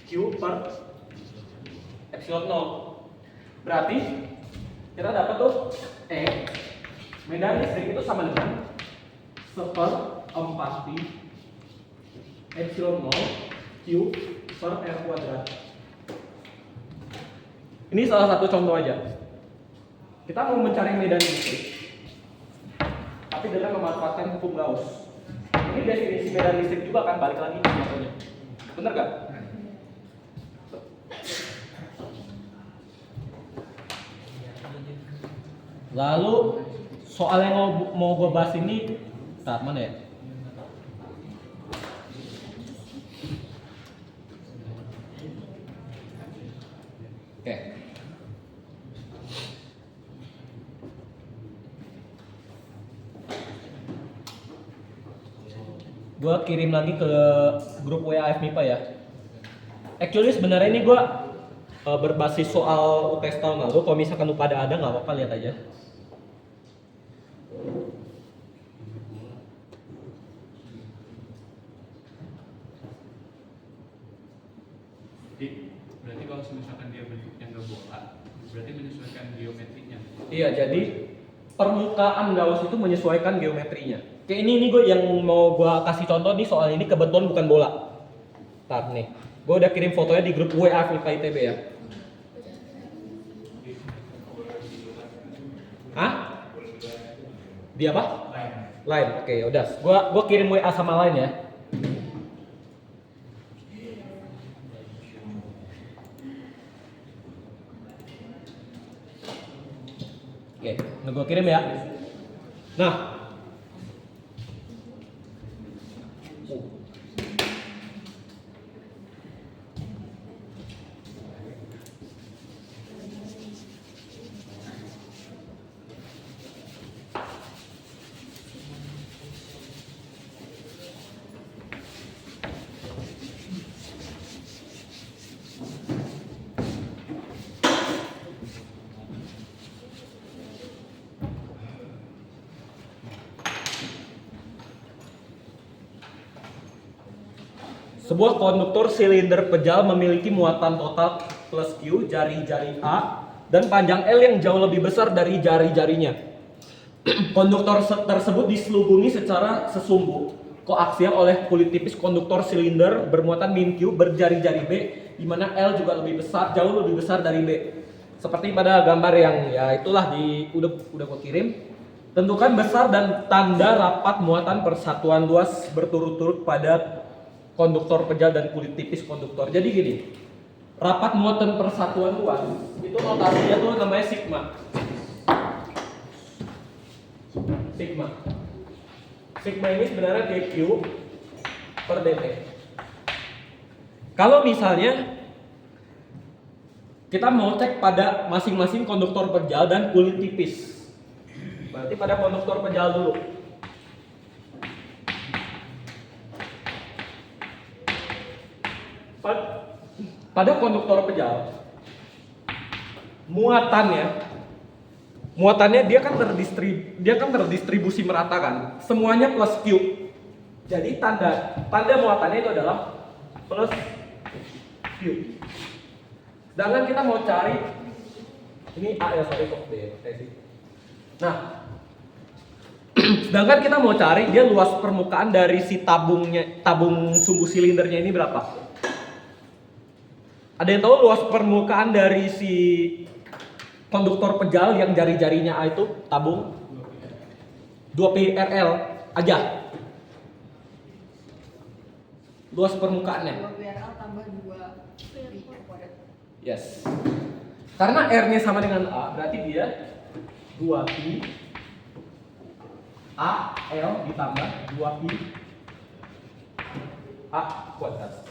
Q per epsilon 0. Berarti kita dapat tuh E medan listrik itu sama dengan 1/4 pi epsilon 0 Q per r kuadrat. Ini salah satu contoh aja. Kita mau mencari medan listrik, tapi dengan memanfaatkan hukum Gauss. Ini definisi medan listrik juga kan, balik lagi contohnya. Bener gak? Lalu soal yang mau gue bahas ini, mana ya? Oke. Gue kirim lagi ke grup WA FMIPA ya. Actually sebenarnya ini gue berbasis soal UTS tahun lalu. Kalau misalkan lu pada ada nggak apa-apa, lihat aja. Berarti kalau misalkan dia bentuknya nggak bola, berarti menyesuaikan geometrinya. Iya, jadi permukaan Gauss itu menyesuaikan geometrinya. Kayak ini gue yang mau gue kasih contoh nih, soal ini kebetulan bukan bola. Ntar nih, gue udah kirim fotonya di grup WA FMIPA ITB ya. Hah? Di apa? Line. Oke, udah. Gua kirim WA sama line ya. Nah, gue kirim ya. Nah, sebuah konduktor silinder pejal memiliki muatan total plus Q jari-jari A dan panjang L yang jauh lebih besar dari jari-jarinya. Konduktor tersebut diselubungi secara sesumbu koaksial oleh kulit tipis konduktor silinder bermuatan min Q berjari-jari B, di mana L juga lebih besar, jauh lebih besar dari B. Seperti pada gambar yang ya itulah udah gua kirim. Tentukan besar dan tanda rapat muatan persatuan luas berturut-turut pada konduktor pejal dan kulit tipis konduktor. Jadi gini, rapat muatan persatuan luas itu notasinya tuh namanya sigma. Sigma ini sebenarnya dQ per dt. Kalau misalnya kita mau cek pada masing-masing konduktor pejal dan kulit tipis, berarti pada konduktor pejal dulu. Pada konduktor pejal, muatannya dia kan terdistribusi merata kan, semuanya plus Q. Jadi tanda muatannya itu adalah plus Q. Sedangkan kita mau cari ini A ya, sorry kok B. Nah, sedangkan kita mau cari dia luas permukaan dari si tabung sumbu silindernya ini berapa? Ada yang tahu luas permukaan dari si konduktor pejal yang jari-jarinya A itu tabung? 2pi RL aja. Luas permukaannya. 2 PRL tambah 2 pi kuadrat. Yes. Karena R-nya sama dengan A, berarti dia 2pi A L ditambah 2pi A kuadrat.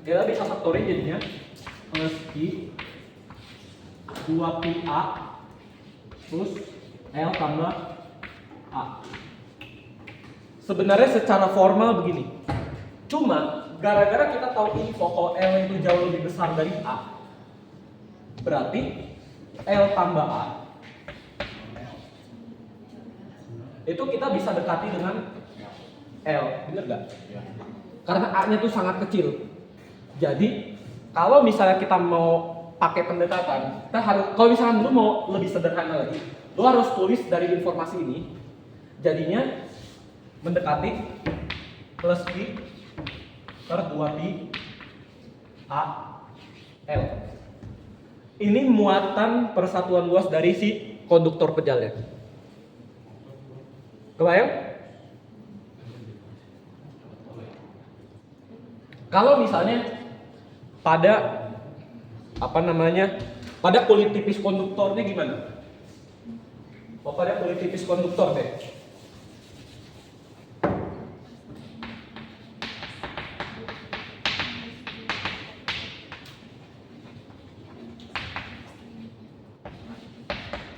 Kita bisa faktorin jadinya plus Q 2pi A plus L tambah A. Sebenarnya secara formal begini. Cuma gara-gara kita tahu info kalau L itu jauh lebih besar dari A, berarti L tambah A itu kita bisa dekati dengan L, bener gak? Karena A-nya tuh sangat kecil. Jadi kalau misalnya kita mau pakai pendekatan, kita harus, kalau misalnya lu mau lebih sederhana lagi, lu harus tulis dari informasi ini, jadinya mendekati plus Q per 2pi A L. Ini muatan persatuan luas dari si konduktor pejalnya. Kebayang? Kalau misalnya pada pada kulit tipis konduktornya gimana? Pada kulit tipis konduktor deh.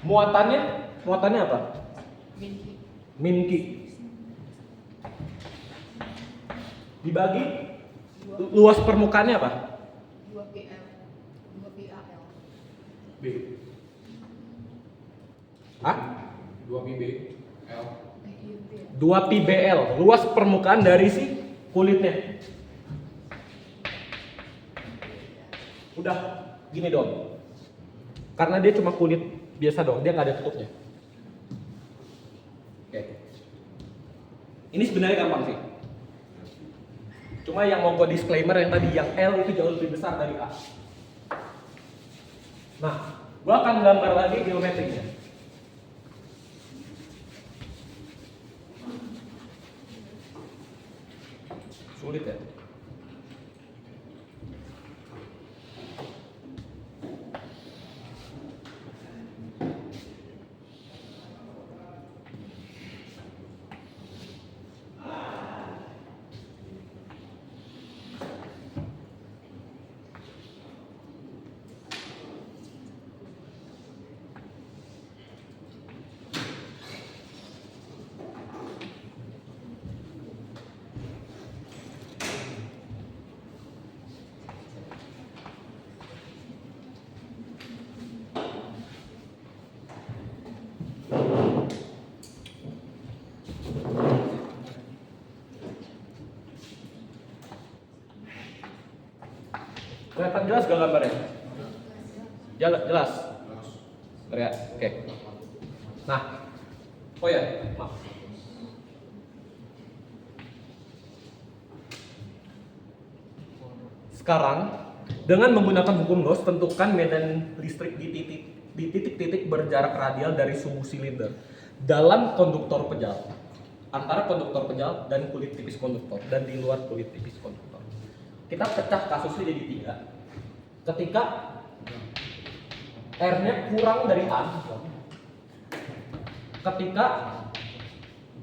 Muatannya apa? Min Q. Dibagi luas permukaannya apa? 2 PL 2 PAL B. Hah? 2pi B L. 2pi BL, luas permukaan dari si kulitnya. Udah gini dong. Karena dia cuma kulit biasa dong, dia nggak ada tutupnya. Oke. Ini sebenarnya gampang sih. Cuma yang mau gue disclaimer yang tadi, yang L itu jauh lebih besar dari A. Nah, gue akan gambar lagi geometrinya. Sulit ya? Kelihatan jelas gak gambarnya? Jelas. Ya, oke. Nah, oh ya, maaf. Sekarang dengan menggunakan hukum Gauss, tentukan medan listrik di titik-titik berjarak radial dari sumbu silinder dalam konduktor pejal, antara konduktor pejal dan kulit tipis konduktor, dan di luar kulit tipis konduktor. Kita pecah kasusnya jadi 3. Ketika R-nya kurang dari A, ketika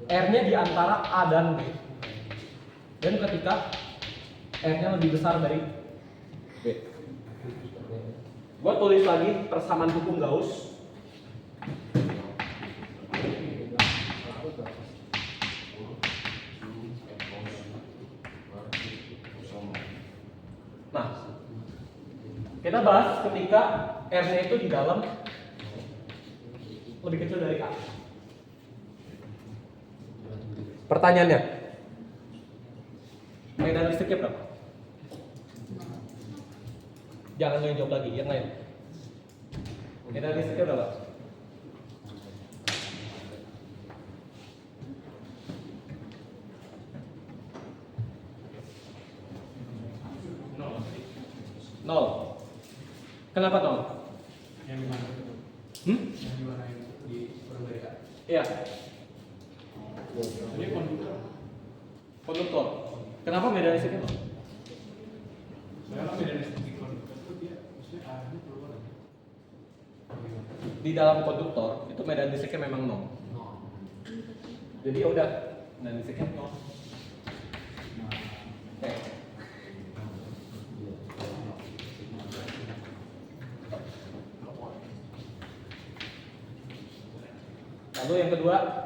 R-nya di antara A dan B, dan ketika R-nya lebih besar dari B. Gua tulis lagi persamaan hukum Gauss. Nah, kita bahas ketika R-nya itu di dalam lebih kecil dari A. Pertanyaannya, medan listriknya berapa? Jangan lo yang jawab lagi, yang lain. Medan listriknya berapa? Nol. Kenapa nol? Yang di mana? Yang di mana yang di Purbalingga? Iya, Ini konduktor. konduktor. Kenapa medan listriknya nol? Soalnya kan beda listrik konduktor itu dia, maksudnya arahnya keluar. Di dalam konduktor itu medan listriknya memang nol. Jadi ya udah, medan listriknya nol. Oke. Lalu yang kedua,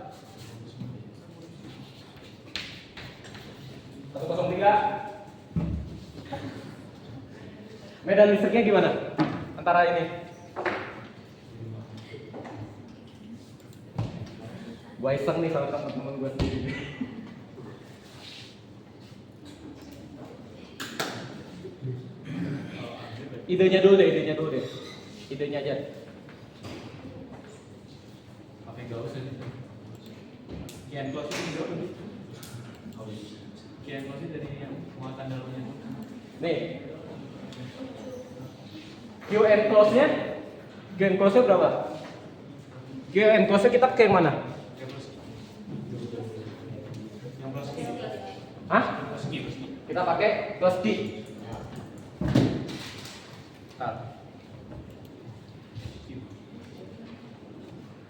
103. Medan listriknya gimana? Antara ini. Gua iseng nih sama teman-teman gua sendiri. Idenya dulu deh. Idenya aja. Pakai Gauss aja. Kian close itu berapa nih? Kian close dari yang muatan dalamnya. Nih. QN close-nya berapa? QN close-nya kita pakai yang mana? Yang plus Q. Hah? Plus Q. Kita pakai plus D. Nah.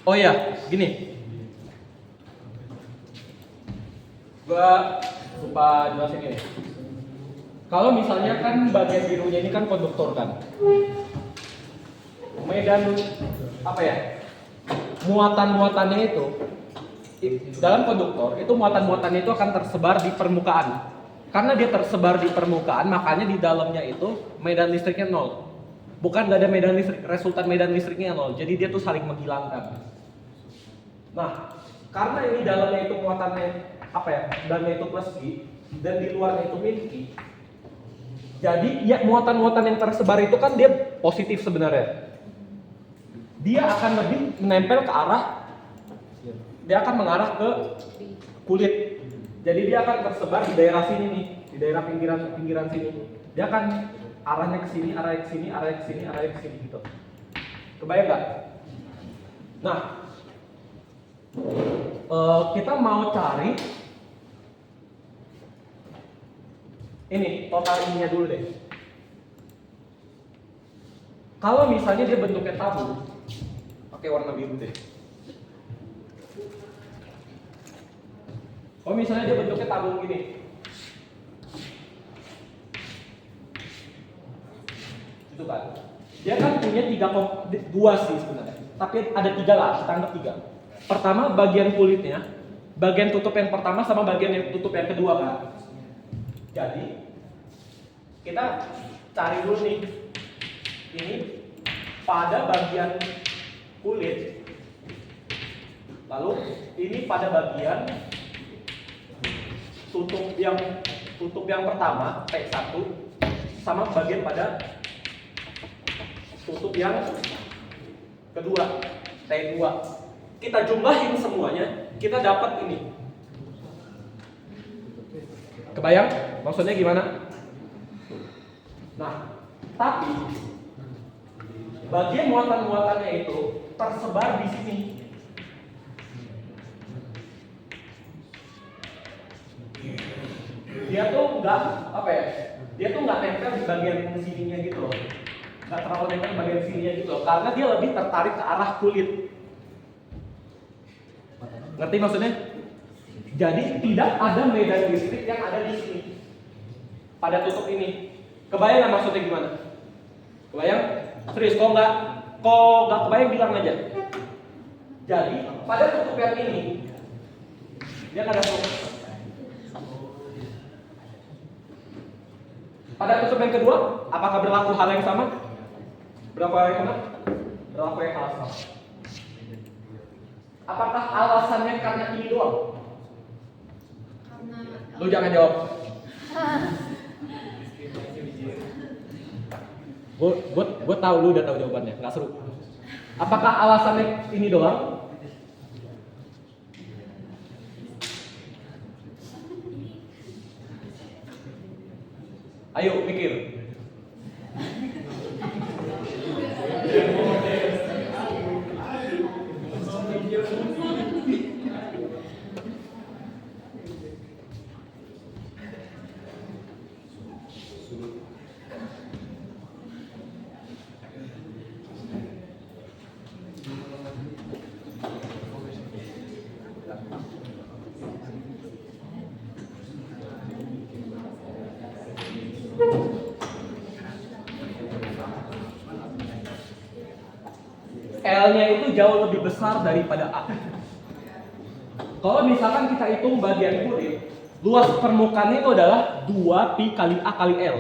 Oh iya, gini. Gua lupa jelasin ini. Kalau misalnya kan bagian birunya ini kan konduktor kan. Medan apa ya? Muatan-muatannya itu dalam konduktor itu muatan-muatannya itu akan tersebar di permukaan. Karena dia tersebar di permukaan, makanya di dalamnya itu medan listriknya nol. Bukan nggak ada medan listrik, resultan medan listriknya nol. Jadi dia tuh saling menghilangkan. Nah, karena ini dalamnya itu muatannya apa ya? Dalamnya itu plus Q dan di luarnya itu min Q. Jadi ya muatan-muatan yang tersebar itu kan dia positif sebenarnya. Dia akan lebih menempel ke arah, dia akan mengarah ke kulit. Jadi dia akan tersebar di daerah sini nih, di daerah pinggiran sini. Dia akan arahnya ke sini, arahnya ke sini, arahnya ke sini, arahnya ke sini gitu. Kebayang nggak? Nah, kita mau cari ini total ininya dulu deh. Kalau misalnya dia bentuknya tabung, pakai warna biru deh. Kalau misalnya dia bentuknya tabung gini, itu kan, dia kan punya dua sih sebenarnya, tapi ada 3 lah, kita anggap 3. Pertama bagian kulitnya, bagian tutup yang pertama sama bagian yang tutup yang kedua kan. Jadi kita cari dulu nih, ini pada bagian kulit, lalu ini pada bagian tutup yang pertama T1 sama bagian pada tutup yang kedua, T2. Kita jumlahin semuanya, kita dapat ini. Kebayang maksudnya gimana? Nah, tapi bagian muatan-muatannya itu tersebar di sini. Dia tuh nggak apa ya? Dia tuh nggak nempel di bagian sininya gitu loh. Nggak terlalu nempel di bagian sininya gitu loh, karena dia lebih tertarik ke arah kulit. Ngerti maksudnya? Jadi tidak ada medan listrik yang ada di sini pada tutup ini. Kebayang nggak maksudnya gimana? Kebayang? Serius, kok nggak kebayang bilang aja. Jadi pada tutup yang ini dia nggak ada fokus. Pada tutup yang kedua, apakah berlaku hal yang sama? Berlaku hal yang sama? Berlaku yang hal yang sama. Apakah alasannya karena ini doang? Karena Lu jangan jawab. Gue tahu lu udah tahu jawabannya, nggak seru. Apakah alasannya ini doang? Ayo mikir. L-nya itu jauh lebih besar daripada A. Kalau misalkan kita hitung bagian kulit, luas permukaannya itu adalah 2pi kali A kali L.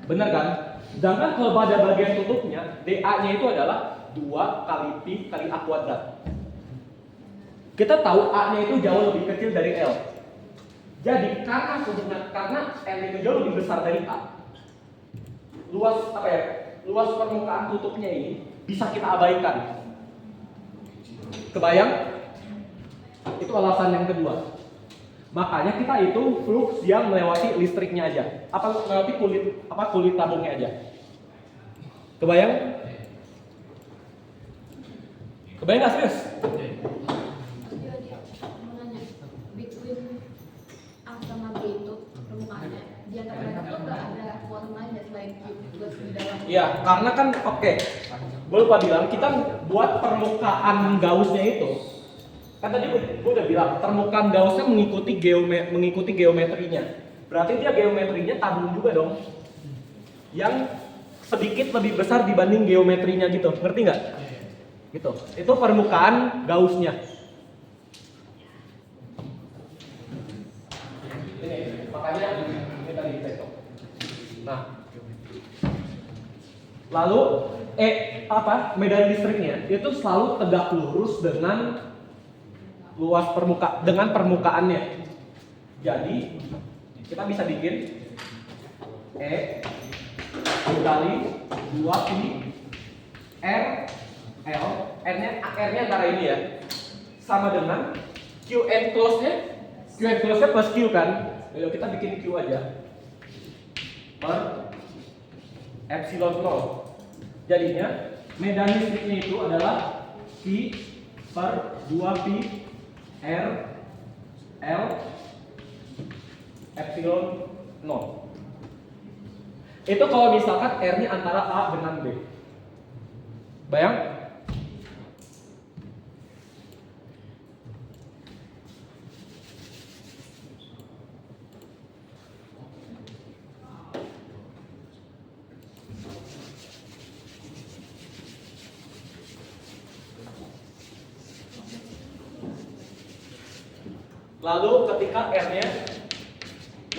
Benar kan? Sedangkan kalau pada bagian tutupnya, dA-nya itu adalah 2 kali pi kali A kuadrat. Kita tahu A-nya itu jauh lebih kecil dari L. Jadi karena L itu jauh lebih besar dari A, luas apa ya? Luas permukaan tutupnya ini bisa kita abaikan. Kebayang? Itu alasan yang kedua. Makanya kita hitung flux yang melewati listriknya aja. Apa melewati kulit tabungnya aja. Kebayang? Kebayang nggak serius? dia mau nanya, between A sama B itu permukaannya di antara mereka tuh nggak ada kuantum lain ya selain buat di dalam. Iya, karena kan oke. Gue lupa bilang, kita buat permukaan Gaussnya itu. Kan tadi gue udah bilang, permukaan Gaussnya mengikuti geometrinya. Berarti dia geometrinya tabung juga dong. Yang sedikit lebih besar dibanding geometrinya gitu. Ngerti nggak? Gitu. Itu permukaan Gaussnya. Ini, makanya ini tadi kita. Nah, lalu medan listriknya itu selalu tegak lurus dengan luas permukaannya. Jadi kita bisa bikin E dikali 2pi R L, R-nya antara ini ya, sama dengan Q enclose-nya plus Q kan. Ayo kita bikin Q aja per epsilon 0. Jadinya medan listriknya itu adalah Q per 2pi R L epsilon 0. Itu kalau misalkan R-nya antara A dengan B. Bayang? Lalu ketika R-nya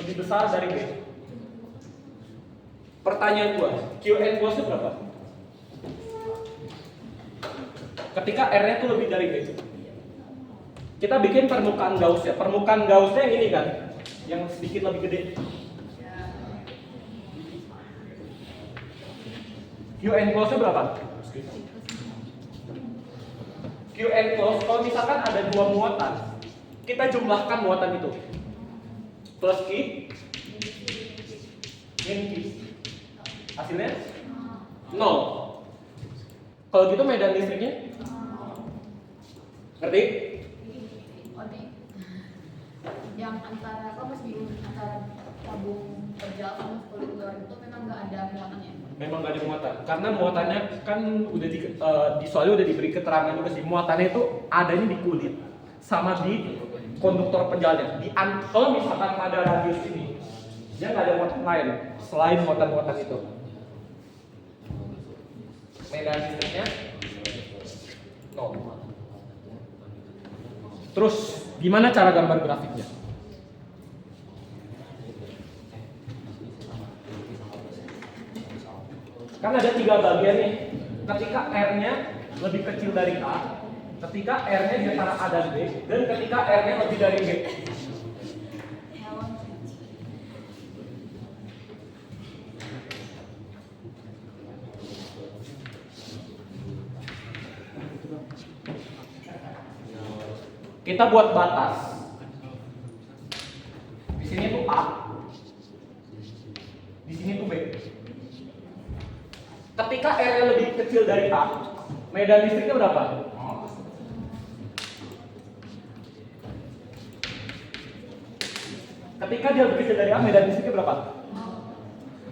lebih besar dari B. Pertanyaan gua, Q enclose itu berapa? Ketika R-nya itu lebih dari B. Kita bikin permukaan Gauss ya. Permukaan Gauss-nya yang ini kan, yang sedikit lebih gede. Q enclose-nya berapa? Q enclose kalau misalkan ada dua muatan, kita jumlahkan muatan itu. Plus Q min Q. Hasilnya 0. Kalau gitu medan listriknya ngerti? Oke. Yang antara kau masih bingung antara tabung kerja sama kulit luar itu memang nggak ada muatannya. Memang gak ada muatan, karena muatannya kan udah di soalnya udah diberi keterangan juga sih, muatannya itu adanya di kulit sama di konduktor penjalnya. Kalau misalkan ada radius ini, dia nggak ada muatan lain selain muatan-muatan itu. Medan listriknya 0. Terus gimana cara gambar grafiknya? Kan ada 3 bagian nih. Ketika R-nya lebih kecil dari A, ketika R-nya di antara A dan B, dan ketika R-nya lebih dari B. Kita buat batas. Di sini tuh A, di sini tuh B. Ketika R-nya lebih kecil dari A, medan listriknya berapa? Ketika dia lebih kecil dari A, medan listriknya berapa?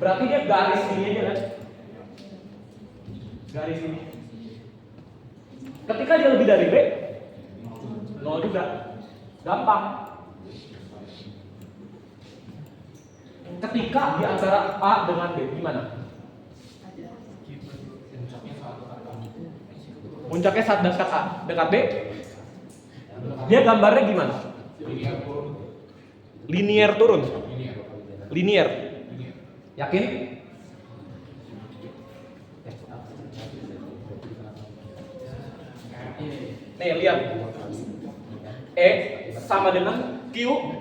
Berarti dia garis ini aja kan? Garis ini. Ketika dia lebih dari B, 0 juga. Gampang. Ketika di antara A dengan B, gimana? Puncaknya saat dekat A, dekat B, dia gambarnya gimana? Linear turun. Linear. Yakin? Nih lihat. E sama dengan Q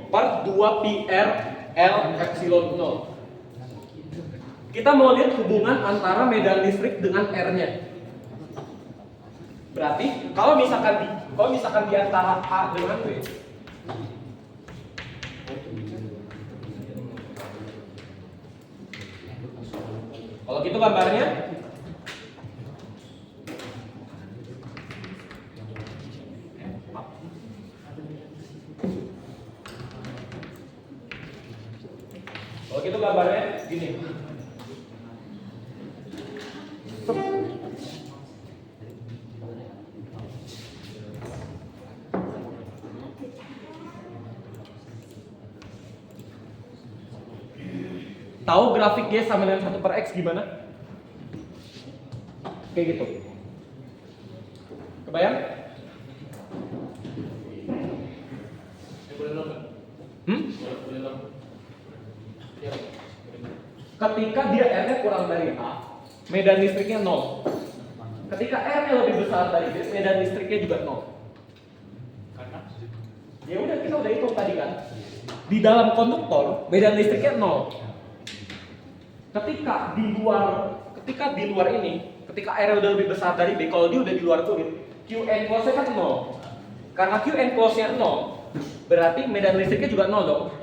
per 2 pi R L epsilon 0. Kita mau lihat hubungan antara medan listrik dengan R-nya. Berarti kalau misalkan di antara A dengan B, kalau gitu gambarnya gini. Tahu grafik Y sama dengan 1 per X gimana? Kayak gitu. Kebayang? Ketika dia R-nya kurang dari A, medan listriknya 0. Ketika R-nya lebih besar dari B, medan listriknya juga 0. Ya udah, kita udah hitung tadi kan. Di dalam konduktor, medan listriknya 0. Ketika di luar ini, ketika R udah lebih besar dari B, kalau dia udah di luar kulit, Q enclose-nya kan 0. Karena Q enclose-nya 0, berarti medan listriknya juga 0 dong.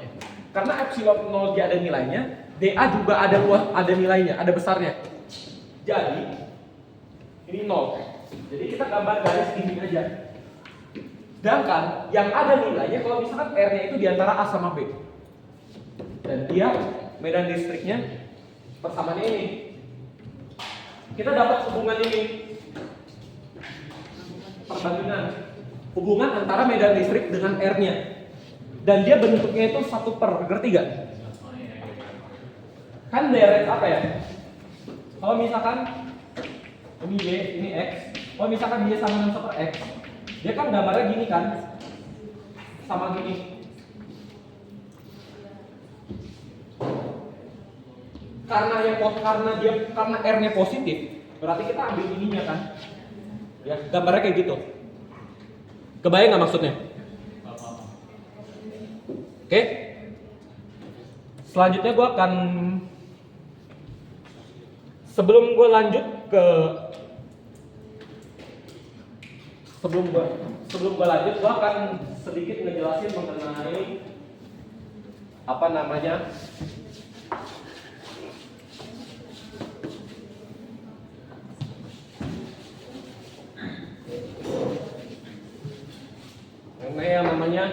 Karena epsilon 0 dia ada nilainya, dA juga ada nilainya, ada besarnya. Jadi ini 0. Jadi kita gambar garis gini aja. Sedangkan yang ada nilainya kalau misalkan R-nya itu di antara A sama B. Dan dia medan listriknya persamaannya ini. Kita dapat hubungan ini. Perbandingan hubungan antara medan listrik dengan R-nya. Dan dia bentuknya itu 1 per, ngerti gak? Kan deret apa ya? Kalau misalkan ini Y, ini X, kalau misalkan dia sama dengan 1 per X, dia kan gambarnya gini kan? Sama gini. Karena R-nya positif, berarti kita ambil ininya kan? Ya, gambarnya kayak gitu. Kebayang nggak maksudnya? Oke. Selanjutnya gue akan Sebelum gue lanjut ke sebelum gue lanjut, gue akan sedikit ngejelasin mengenai apa namanya yang namanya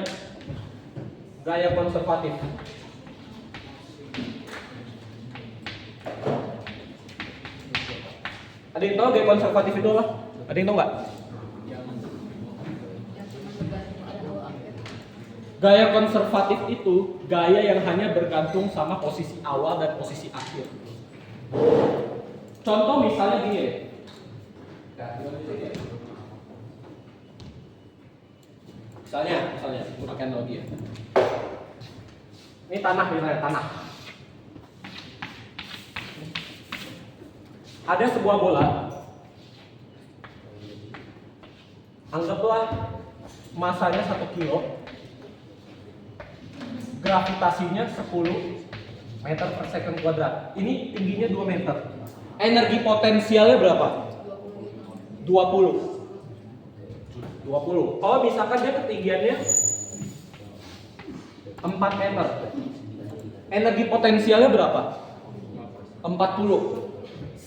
gaya konservatif. Ada yang tahu gaya konservatif itu apa? Ada yang tahu nggak? yang cuma bergantung ada dua akhir. Gaya konservatif itu gaya yang hanya bergantung sama posisi awal dan posisi akhir. Contoh misalnya gini deh. Misalnya gunakan analogi ya. Ini tanah misalnya, tanah. Ada sebuah bola. Anggaplah masanya 1 kilo. Gravitasinya 10 meter per second kuadrat. Ini tingginya 2 meter. Energi potensialnya berapa? 20. Kalau misalkan dia ketinggiannya 4 meter. Energi potensialnya berapa? 40.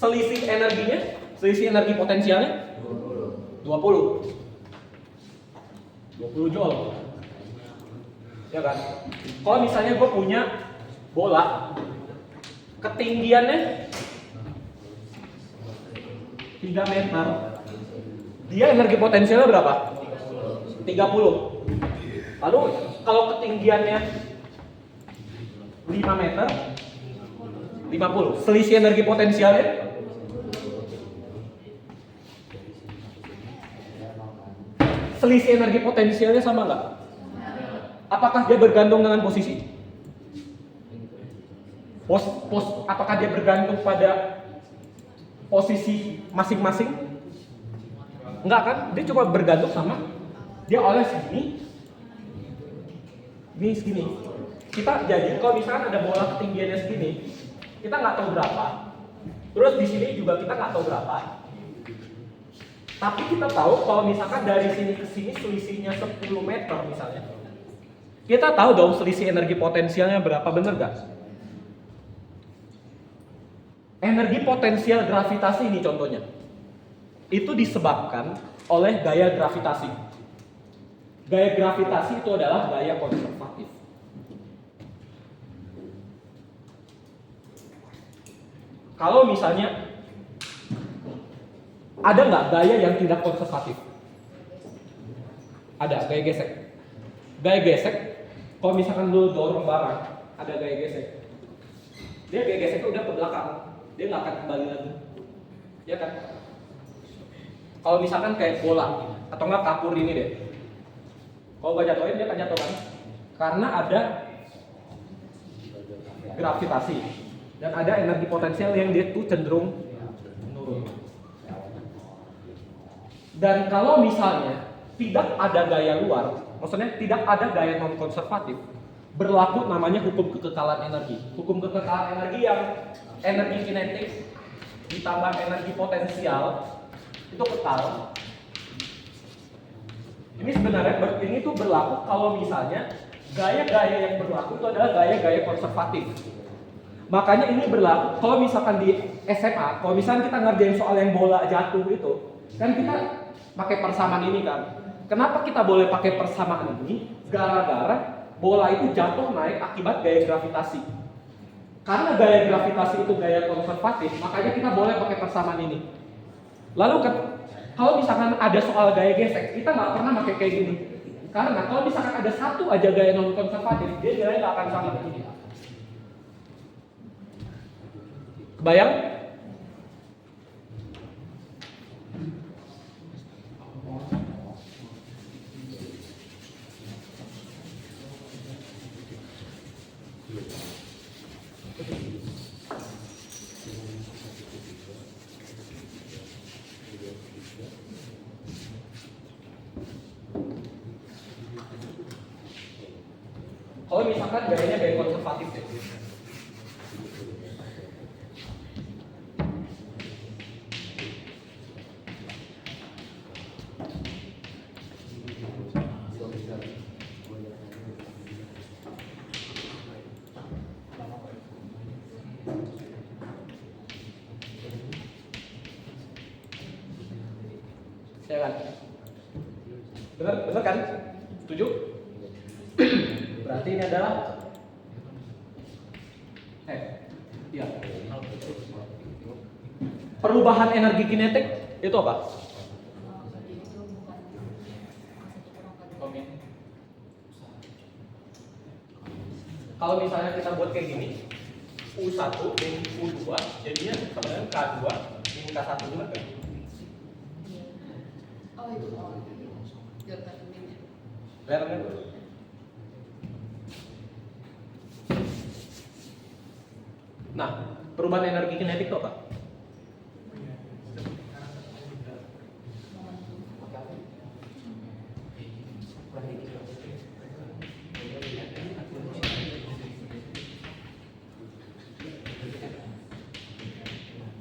Selisih energi potensialnya 20 joule. Ya kan? Kalau misalnya gue punya bola ketinggiannya 3 meter, dia energi potensialnya berapa? 30. Lalu kalau ketinggiannya 5 meter 50. Selisih energi potensialnya sama nggak? Apakah dia bergantung dengan posisi? Apakah dia bergantung pada posisi masing-masing? Enggak kan? Dia cuma bergantung sama dia oleh segini. Ini segini. Kita jadi kalau misalkan ada bola ketinggiannya segini, kita nggak tahu berapa. Terus di sini juga kita nggak tahu berapa. Tapi kita tahu kalau misalkan dari sini ke sini selisihnya 10 meter misalnya. Kita tahu dong selisih energi potensialnya berapa, bener gak? Energi potensial gravitasi ini contohnya. Itu disebabkan oleh gaya gravitasi. Gaya gravitasi itu adalah gaya konservatif. Kalau misalnya ada nggak gaya yang tidak konservatif? Ada, gaya gesek. Gaya gesek, kalau misalkan lu dorong barang, ada gaya gesek. Dia gaya geseknya udah ke belakang, dia nggak akan kembali lagi. Ya kan? Kalau misalkan kayak bola atau nggak kapur ini deh, kalau gak jatuhin dia akan jatuh kan? Karena ada gravitasi dan ada energi potensial yang dia tuh cenderung menurun. Dan kalau misalnya tidak ada gaya luar, maksudnya tidak ada gaya non konservatif, berlaku namanya hukum kekekalan energi. Hukum kekekalan energi yang energi kinetik ditambah energi potensial itu kekal. Ini sebenarnya ini tuh berlaku kalau misalnya gaya-gaya yang berlaku itu adalah gaya-gaya konservatif. Makanya ini berlaku kalau misalkan di SMA, kalau misalkan kita ngerjain soal yang bola jatuh itu, kan kita pakai persamaan ini kan. Kenapa kita boleh pakai persamaan ini? Gara-gara bola itu jatuh naik akibat gaya gravitasi. Karena gaya gravitasi itu gaya konservatif, makanya kita boleh pakai persamaan ini. Lalu kalau misalkan ada soal gaya gesek, kita nggak pernah pakai kayak gini. Karena kalau misalkan ada satu aja gaya non konservatif, dia nilainya nggak akan sama begini. Kebayang? Kalau misalkan gayanya gaya konservatif deh. Ya kan? Benar kan? Setuju? Berarti ini adalah iya. Perubahan energi kinetik itu apa? Jadi itu bukan Komen. Kalau misalnya kita buat kayak gini, U1 min U2 jadinya sama dengan K2 min K1, benar kan? oh itu delta min ya. Benar kan? Nah, perubahan energi kinetik itu apa?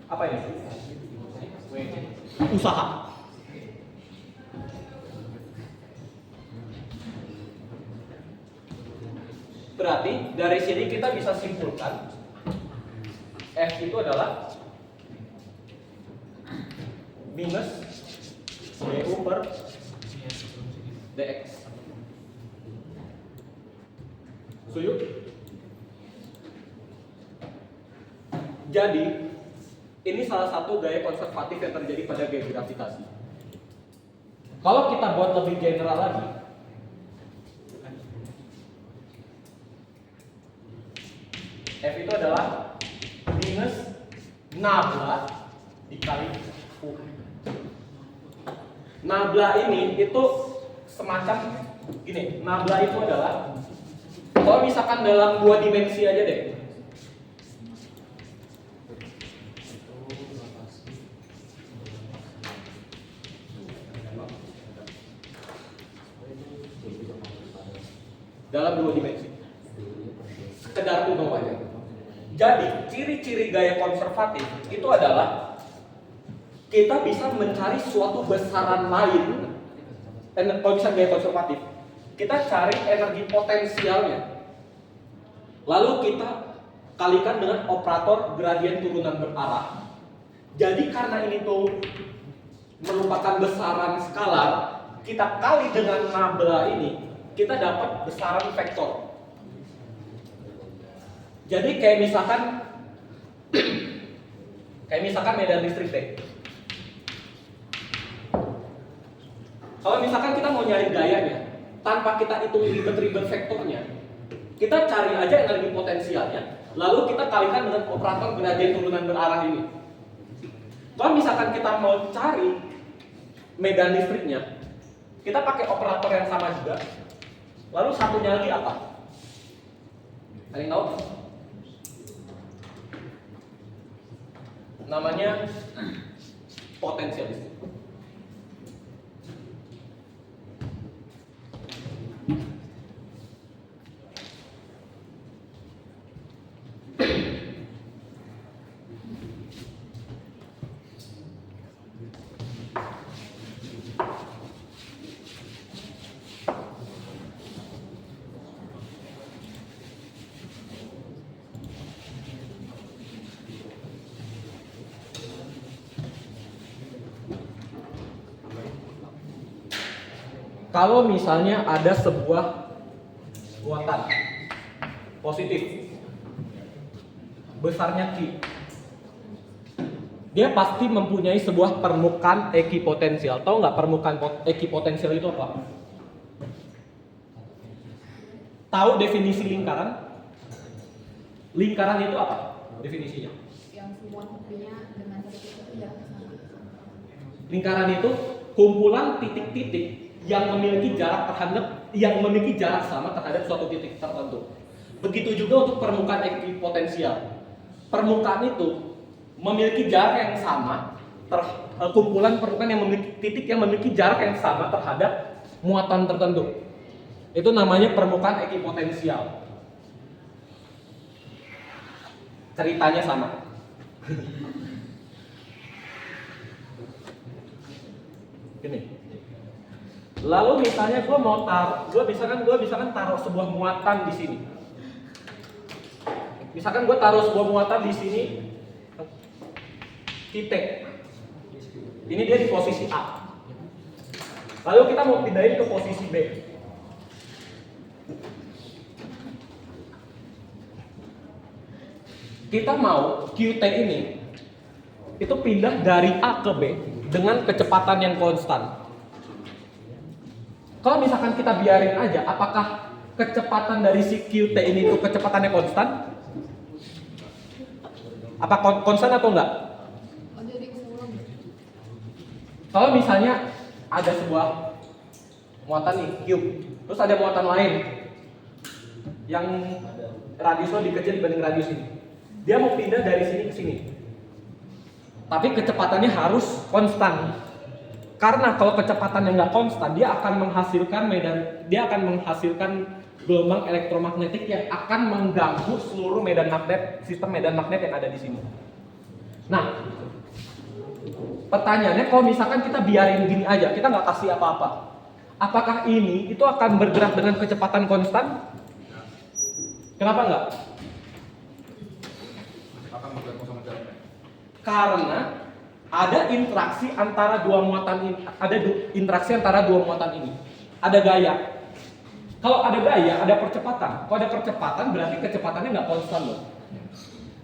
Apa ini? Usaha. Berarti dari sini kita bisa simpulkan F itu adalah minus du per dx. Setuju? Jadi ini salah satu gaya konservatif yang terjadi pada gaya gravitasi. Kalau kita buat lebih general lagi, F itu adalah minus nabla dikali U. Nabla ini itu semacam gini, nabla itu adalah kalau misalkan dalam 2 dimensi aja deh. Dalam 2 dimensi. Sekedar kuno aja. Jadi, ciri-ciri gaya konservatif itu adalah kita bisa mencari suatu besaran lain. Kalau bisa gaya konservatif, kita cari energi potensialnya. Lalu kita kalikan dengan operator gradien turunan berarah. Jadi karena ini tuh merupakan besaran skalar, kita kali dengan nabla ini, kita dapat besaran vektor. Jadi kayak misalkan medan listrik deh. Kalau misalkan kita mau nyari gayanya, tanpa kita hitung ribet-ribet vektornya, kita cari aja energi potensialnya, lalu kita kalikan dengan operator gradien turunan berarah ini. Kalau misalkan kita mau cari medan listriknya, kita pakai operator yang sama juga. Lalu satunya lagi apa? Ada yang tahu? Namanya potensial listrik. Kalau misalnya ada sebuah muatan positif, besarnya Q, dia pasti mempunyai sebuah permukaan ekipotensial. Tahu nggak permukaan ekipotensial itu apa? Tahu definisi lingkaran? Lingkaran itu apa definisinya? Yang semua tepinya dengan titik itu ya sama. Lingkaran itu kumpulan titik-titik yang memiliki jarak sama terhadap suatu titik tertentu. Begitu juga untuk permukaan ekipotensial. Permukaan itu memiliki jarak yang sama, kumpulan permukaan yang memiliki titik yang memiliki jarak yang sama terhadap muatan tertentu. Itu namanya permukaan ekipotensial. Ceritanya sama. Gini. Lalu misalnya gue misalkan taruh sebuah muatan di sini. Misalkan gue taruh sebuah muatan di sini, titik. Ini dia di posisi A. Lalu kita mau pindahin ke posisi B. Kita mau QT ini itu pindah dari A ke B dengan kecepatan yang konstan. Kalau misalkan kita biarin aja, apakah kecepatan dari si QT ini itu kecepatannya konstan? Apa konstan atau enggak? Oh, jadi ulang. Kalau misalnya ada sebuah muatan nih, Q, terus ada muatan lain yang radiusnya lebih kecil dibanding radius ini. Dia mau pindah dari sini ke sini. Tapi kecepatannya harus konstan. Karena kalau kecepatannya nggak konstan, dia akan menghasilkan gelombang elektromagnetik yang akan mengganggu seluruh sistem medan magnet yang ada di sini. Nah, pertanyaannya kalau misalkan kita biarin gini aja, kita nggak kasih apa-apa, apakah ini itu akan bergerak dengan kecepatan konstan? Kenapa nggak? Akan bergantung sama jaraknya. Karena ada interaksi antara dua muatan ini, ada gaya. Kalau ada gaya, ada percepatan. Kalau ada percepatan, berarti kecepatannya nggak konstan loh.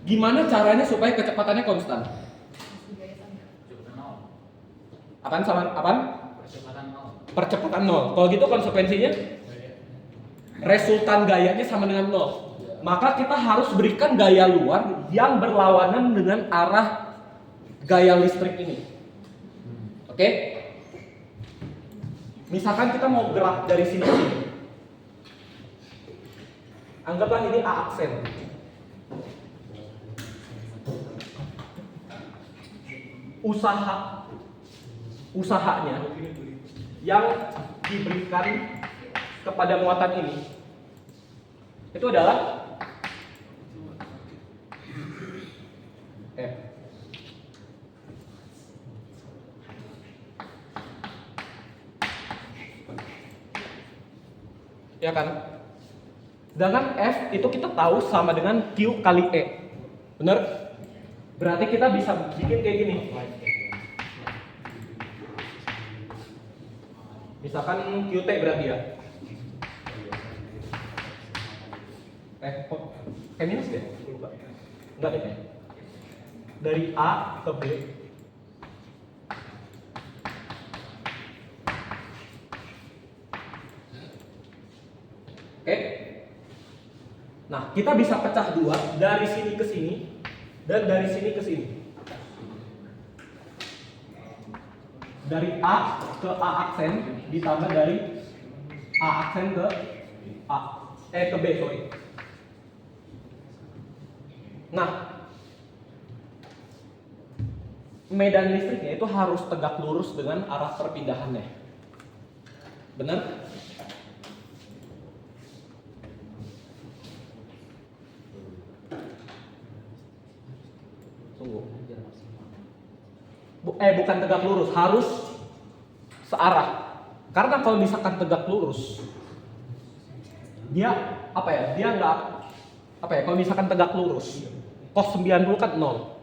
Gimana caranya supaya kecepatannya konstan? Apaan sama apaan? Percepatan 0. Kalau gitu konsekuensinya resultan gayanya sama dengan 0. Maka kita harus berikan gaya luar yang berlawanan dengan arah gaya listrik ini. Oke? Misalkan kita mau gerak dari sini ke sini. Anggaplah ini A aksen. Usahanya yang diberikan kepada muatan ini itu adalah F. Ya kan? Sedangkan F itu kita tahu sama dengan Q kali E. Benar? Berarti kita bisa bikin kayak gini. Misalkan QT berarti ya. Minus ya? Lupa. Enggak deh. Dari A ke B. Oke. Nah, kita bisa pecah dua dari sini ke sini dan dari sini ke sini. Dari A ke A aksen ditambah dari A aksen ke ke B, sorry. Nah, medan listriknya itu harus tegak lurus dengan arah perpindahannya. Benar? Tunggu. Bukan tegak lurus, harus searah. Karena kalau misalkan tegak lurus, dia apa ya? Dia nggak apa ya? Kalau misalkan tegak lurus, cos 90 kan 0.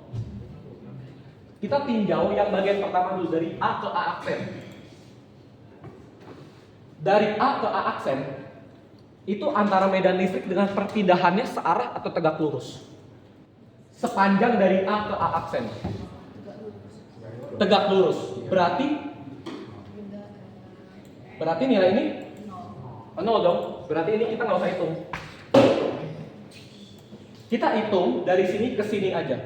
Kita tinjau yang bagian pertama dulu dari A ke A aksen. Dari A ke A aksen itu antara medan listrik dengan perpindahannya searah atau tegak lurus. Sepanjang dari A ke A aksen. Tegak lurus. Berarti nilai ini 0 dong. Berarti ini kita nggak usah hitung. Kita hitung dari sini ke sini aja.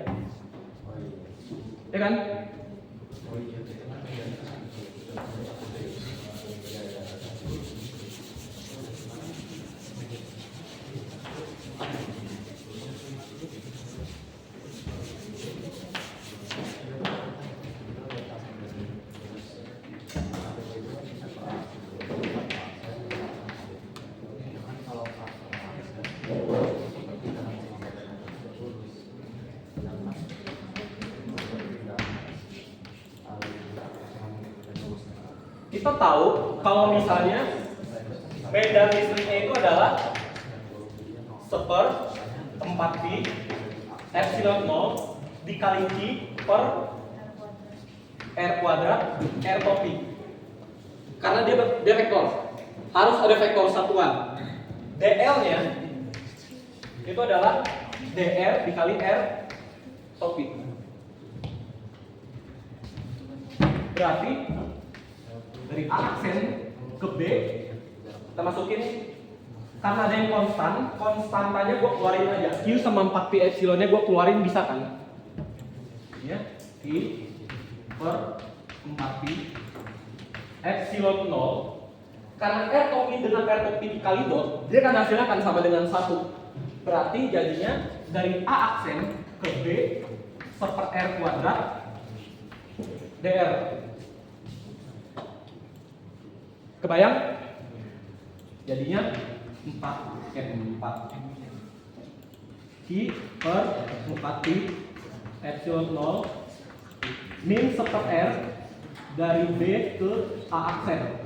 Ya kan? Kita tahu kalau misalnya medan listriknya itu adalah 1/4 pi epsilon 0 dikali Q per R kuadrat R per pi. Karena dia vektor. Harus ada vektor satuan. DL-nya itu adalah dr dikali r topik. Berarti dari A aksen ke B kita masukin, karena ada yang konstantanya gue keluarin aja. Q sama 4pi epsilonnya gue keluarin, bisa kan? Ya, Q per 4pi epsilon 0. Karena R top I dengan R top I dikali dot, dia kan hasilnya akan sama dengan 1. Berarti jadinya dari A aksen ke B seper R kuadrat dr. Kebayang? Jadinya 4 Q per 4pi epsilon 0 min seper R dari B ke A aksen.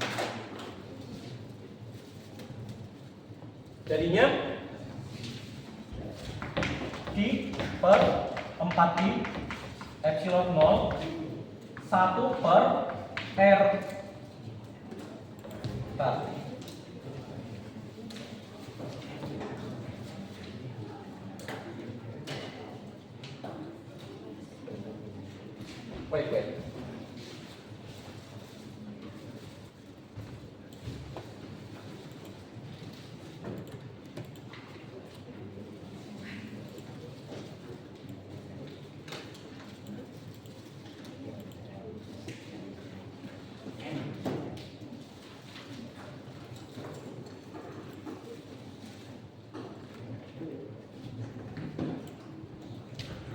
Jadinya Q per 4pi epsilon 0 1 per R. Bentar. Wait.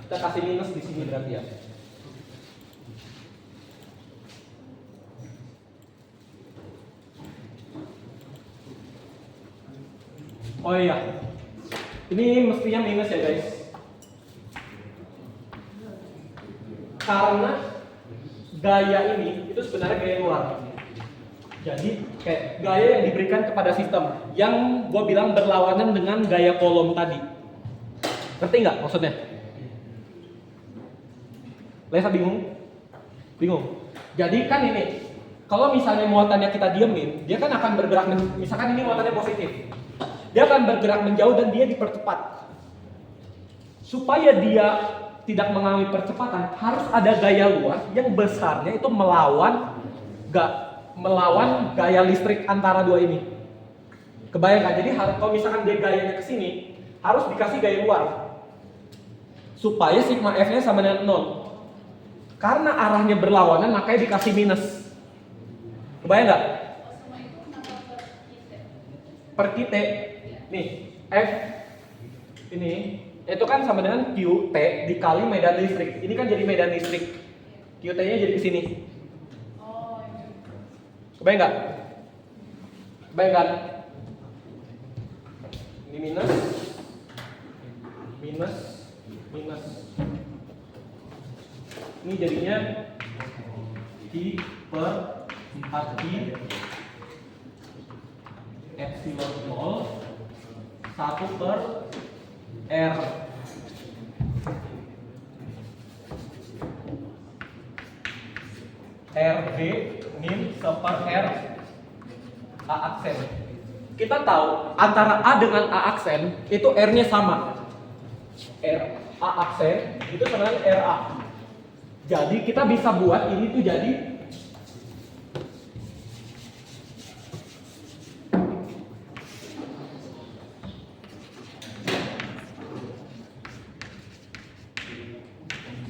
Kita kasih minus di sini berarti ya. Oh iya, ini mestinya minus ya guys, karena gaya ini itu sebenarnya gaya luar. Jadi kayak gaya yang diberikan kepada sistem yang gue bilang berlawanan dengan gaya kolom tadi. Ngerti nggak maksudnya? Lesa bingung? Jadi kan ini, kalau misalnya muatannya kita diemin, dia kan akan bergerak, misalkan ini muatannya positif, dia akan bergerak menjauh dan dia dipercepat. Supaya dia tidak mengalami percepatan, harus ada gaya luar yang besarnya itu melawan gaya listrik antara dua ini. Kebayang nggak? Jadi kalau misalkan dia gayanya ke sini, harus dikasih gaya luar supaya sigma F-nya sama dengan 0. Karena arahnya berlawanan, makanya dikasih minus. Kebayang nggak? Per kita, nih F ini itu kan sama dengan QT dikali medan listrik. Ini kan jadi medan listrik. QT-nya jadi ke sini. Kebayang nggak? Kebayang kan? Ini minus. Ini jadinya Q per 4pi epsilon 0 1 per R. RB min seper R A aksen. Kita tahu antara A dengan A aksen itu R-nya sama. R A aksen itu sama dengan RA. Jadi kita bisa buat ini tuh jadi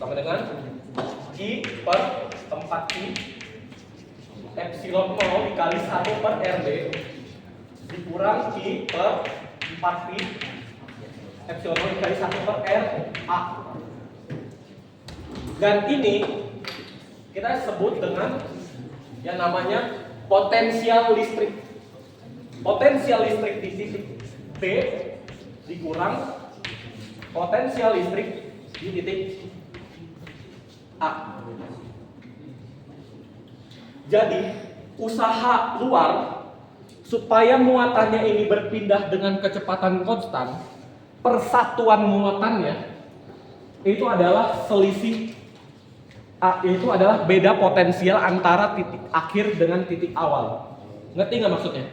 sama dengan Q per 4pi epsilon 0 dikali 1 per RB dikurang Q per 4pi epsilon 0 dikali 1 per RA. Dan ini kita sebut dengan yang namanya potensial listrik. Potensial listrik di titik B dikurang potensial listrik di titik A. Jadi usaha luar supaya muatannya ini berpindah dengan kecepatan konstan, persatuan muatannya itu adalah selisih itu adalah beda potensial antara titik akhir dengan titik awal. Ngerti nggak maksudnya?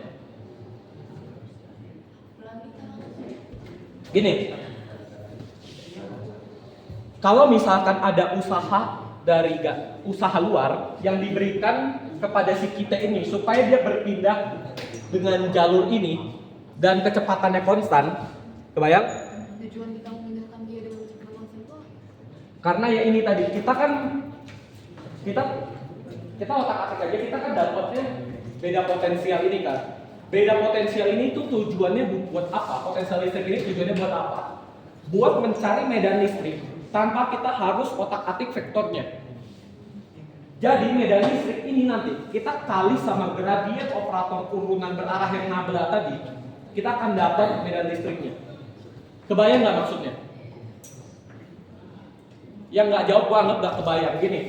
Gini, kalau misalkan ada usaha dari usaha luar yang diberikan kepada si kita ini supaya dia berpindah dengan jalur ini dan kecepatannya konstan, kebayang? Tujuan kita memindahkan dia dengan cepat langsung itu Karena ya ini tadi kita otak-atik aja, kita kan dapatnya beda potensial ini kan. Beda potensial ini tuh tujuannya buat apa? Potensial listrik ini tujuannya buat apa? Buat mencari medan listrik tanpa kita harus otak-atik vektornya. Jadi medan listrik ini nanti kita kali sama gradien operator urunan berarah yang nabla tadi, kita akan dapat medan listriknya. Kebayang nggak maksudnya? Yang nggak jawab gua anggap nggak kebayang gini.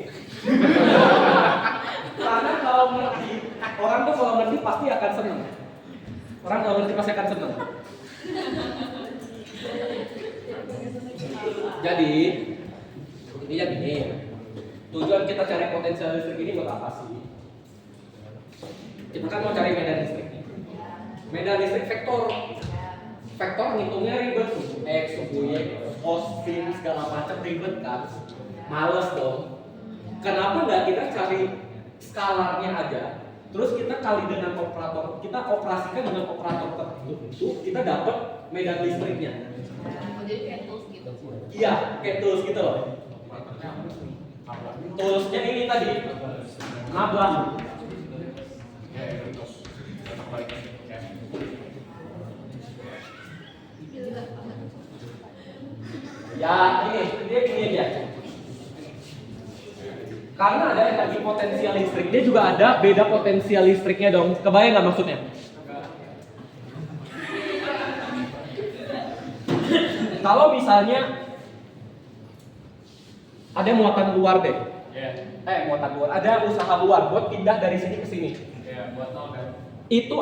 Karena kalau ngerti, orang tuh kalau ngerti pasti akan seneng. Orang kalau ngerti pasti akan seneng. Jadi intinya gini, tujuan kita cari potensial listrik ini buat apa sih? Kita kan mau cari medan listrik. Medan listrik vektor. Vektor ngitungnya ribet, X, Y, cos, sin, segala macam ribet kan. Males dong. Kenapa nggak kita cari skalarnya aja? Terus kita kali dengan operator, kita operasikan dengan operator tertentu, kita dapat medan listriknya. jadi kayak tools gitu. Iya, kayak tools gitu loh. Toolsnya ini tadi, nabla. Ya, dia gini aja. Karena ada energi potensial listrik, dia juga ada beda potensial listriknya dong. Kebayang nggak maksudnya? Kalau misalnya ada muatan luar deh, muatan luar, ada usaha luar buat pindah dari sini ke sini. buat nol kan. Itu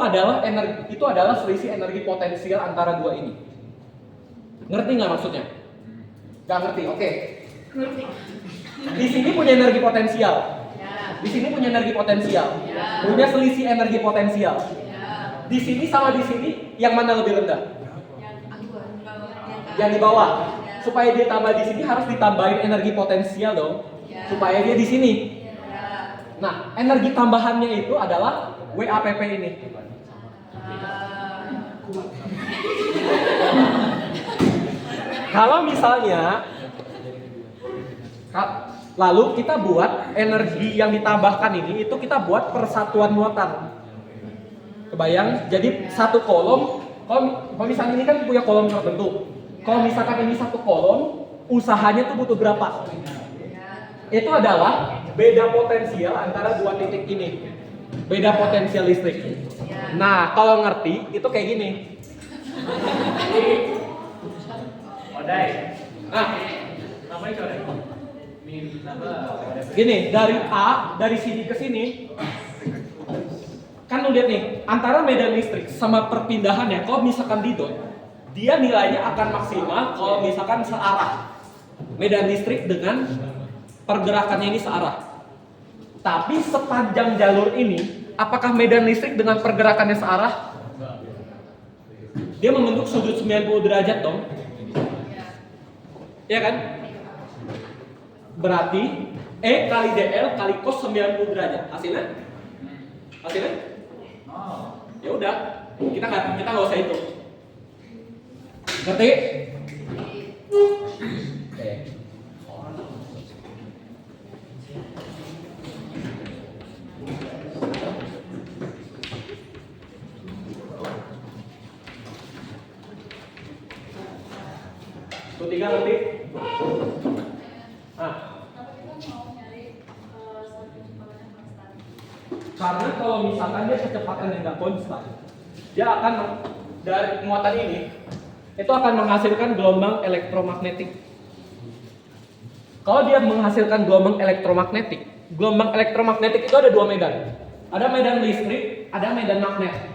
adalah selisih energi potensial antara dua ini. Ngerti nggak maksudnya? Nggak ngerti, oke. Ngerti. Di sini punya energi potensial. Ya. Di sini punya energi potensial. Ya. Punya selisih energi potensial. Ya. Di sini sama di sini, yang mana lebih rendah? Yang Yang di bawah. Supaya dia tambah di sini harus ditambahin energi potensial dong. Ya. Supaya dia di sini. Ya. Nah, energi tambahannya itu adalah WAPP ini. Kalau misalnya lalu kita buat energi yang ditambahkan ini itu kita buat persatuan muatan. Kebayang? Jadi satu kolom, kalau misalnya ini kan punya kolom tertentu. Kalau misalkan ini satu kolom, usahanya tuh butuh berapa? Itu adalah beda potensial antara dua titik ini. Beda potensial listrik. Nah, kalau ngerti itu kayak gini. Odai. Nah, Namanya coba. gini, dari A, dari sini ke sini, kan lu lihat nih, antara medan listrik sama perpindahannya, kalau misalkan di dot, dia nilainya akan maksimal kalau misalkan searah. Medan listrik dengan pergerakannya ini searah. Tapi sepanjang jalur ini, apakah medan listrik dengan pergerakannya searah? Dia membentuk sudut 90 derajat dong. Iya kan? Berarti E kali DL kali cos 90 derajat. Hasilnya? Hasilnya? Ya udah, kita nggak usah hitung. Ngerti? Oke. Tuh tiga ngerti? Karena kalau misalkan dia kecepatan yang nggak konstan, dia akan dari muatan ini itu akan menghasilkan gelombang elektromagnetik. Kalau dia menghasilkan gelombang elektromagnetik itu ada dua medan. Ada medan listrik, ada medan magnet.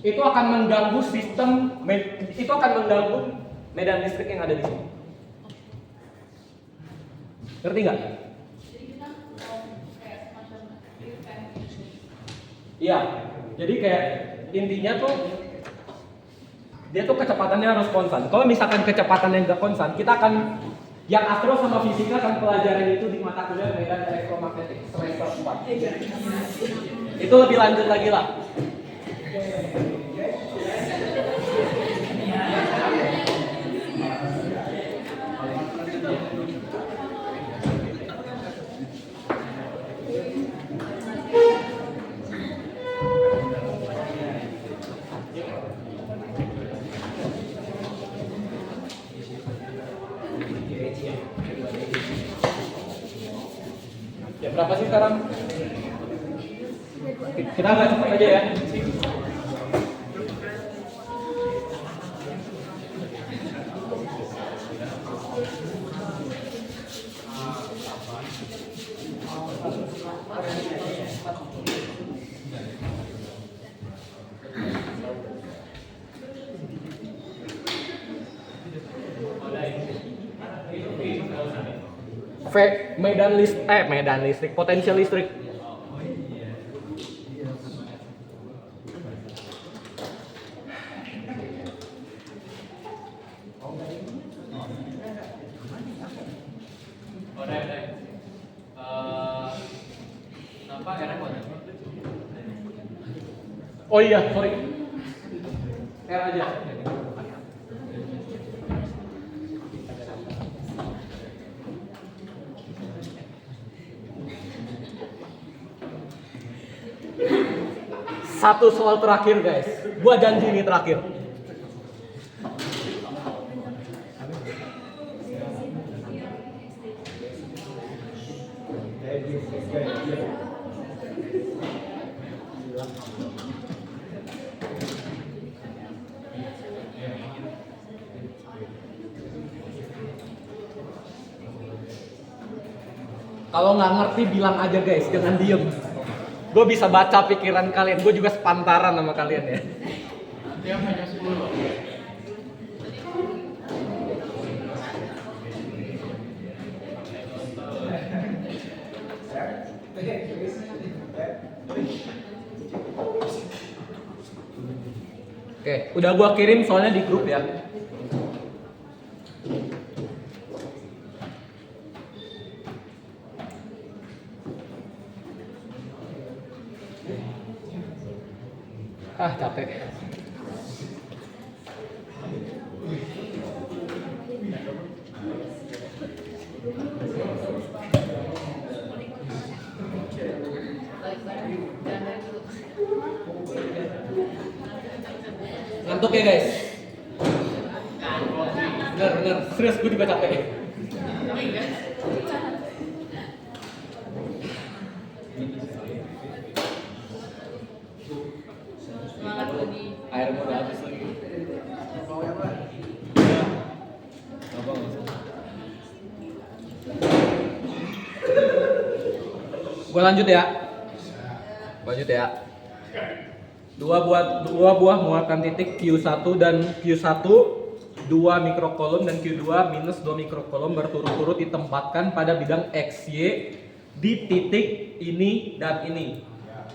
Itu akan mengganggu medan listrik yang ada di sini. Ngerti nggak? Iya. Jadi kayak intinya tuh dia tuh kecepatannya harus konstan. Kalau misalkan kecepatannya nggak konstan, kita akan yang astro sama fisika akan pelajaran itu di mata kuliah medan elektromagnetik semester 4. Itu lebih lanjut lagi lah. Ya berapa sih sekarang? Kita agak cepat aja ya. Medan listrik, potensial listrik. Kenapa R mana? Oh iya, sorry. R aja. Satu soal terakhir guys, gua janji ini terakhir. Kalau nggak ngerti bilang aja guys, jangan diem. Gue bisa baca pikiran kalian, gue juga sepantaran sama kalian ya. Dia hanya 10 loh. Oke, udah gua kirim soalnya di grup ya. Ah, capek. Ngantuk ya guys? Bener, serius gue juga capek. Air mau udah habis lagi. Gue lanjut ya. Dua buah muatan titik Q1 dan Q1 2 mikrokolom dan Q2 minus 2 mikrokolom berturut-turut ditempatkan pada bidang XY di titik ini dan ini.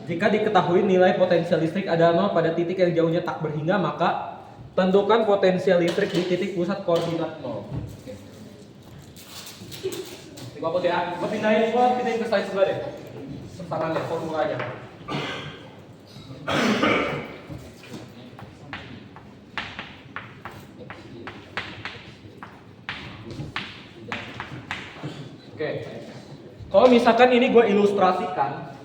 Jika diketahui nilai potensial listrik adalah 0 pada titik yang jauhnya tak berhingga, maka tentukan potensial listrik di titik pusat koordinat 0. Gua hapus ya, gua pindahin ke slide sebelah deh. Sarannya, formulanya. Oke. Kalau misalkan ini gue ilustrasikan,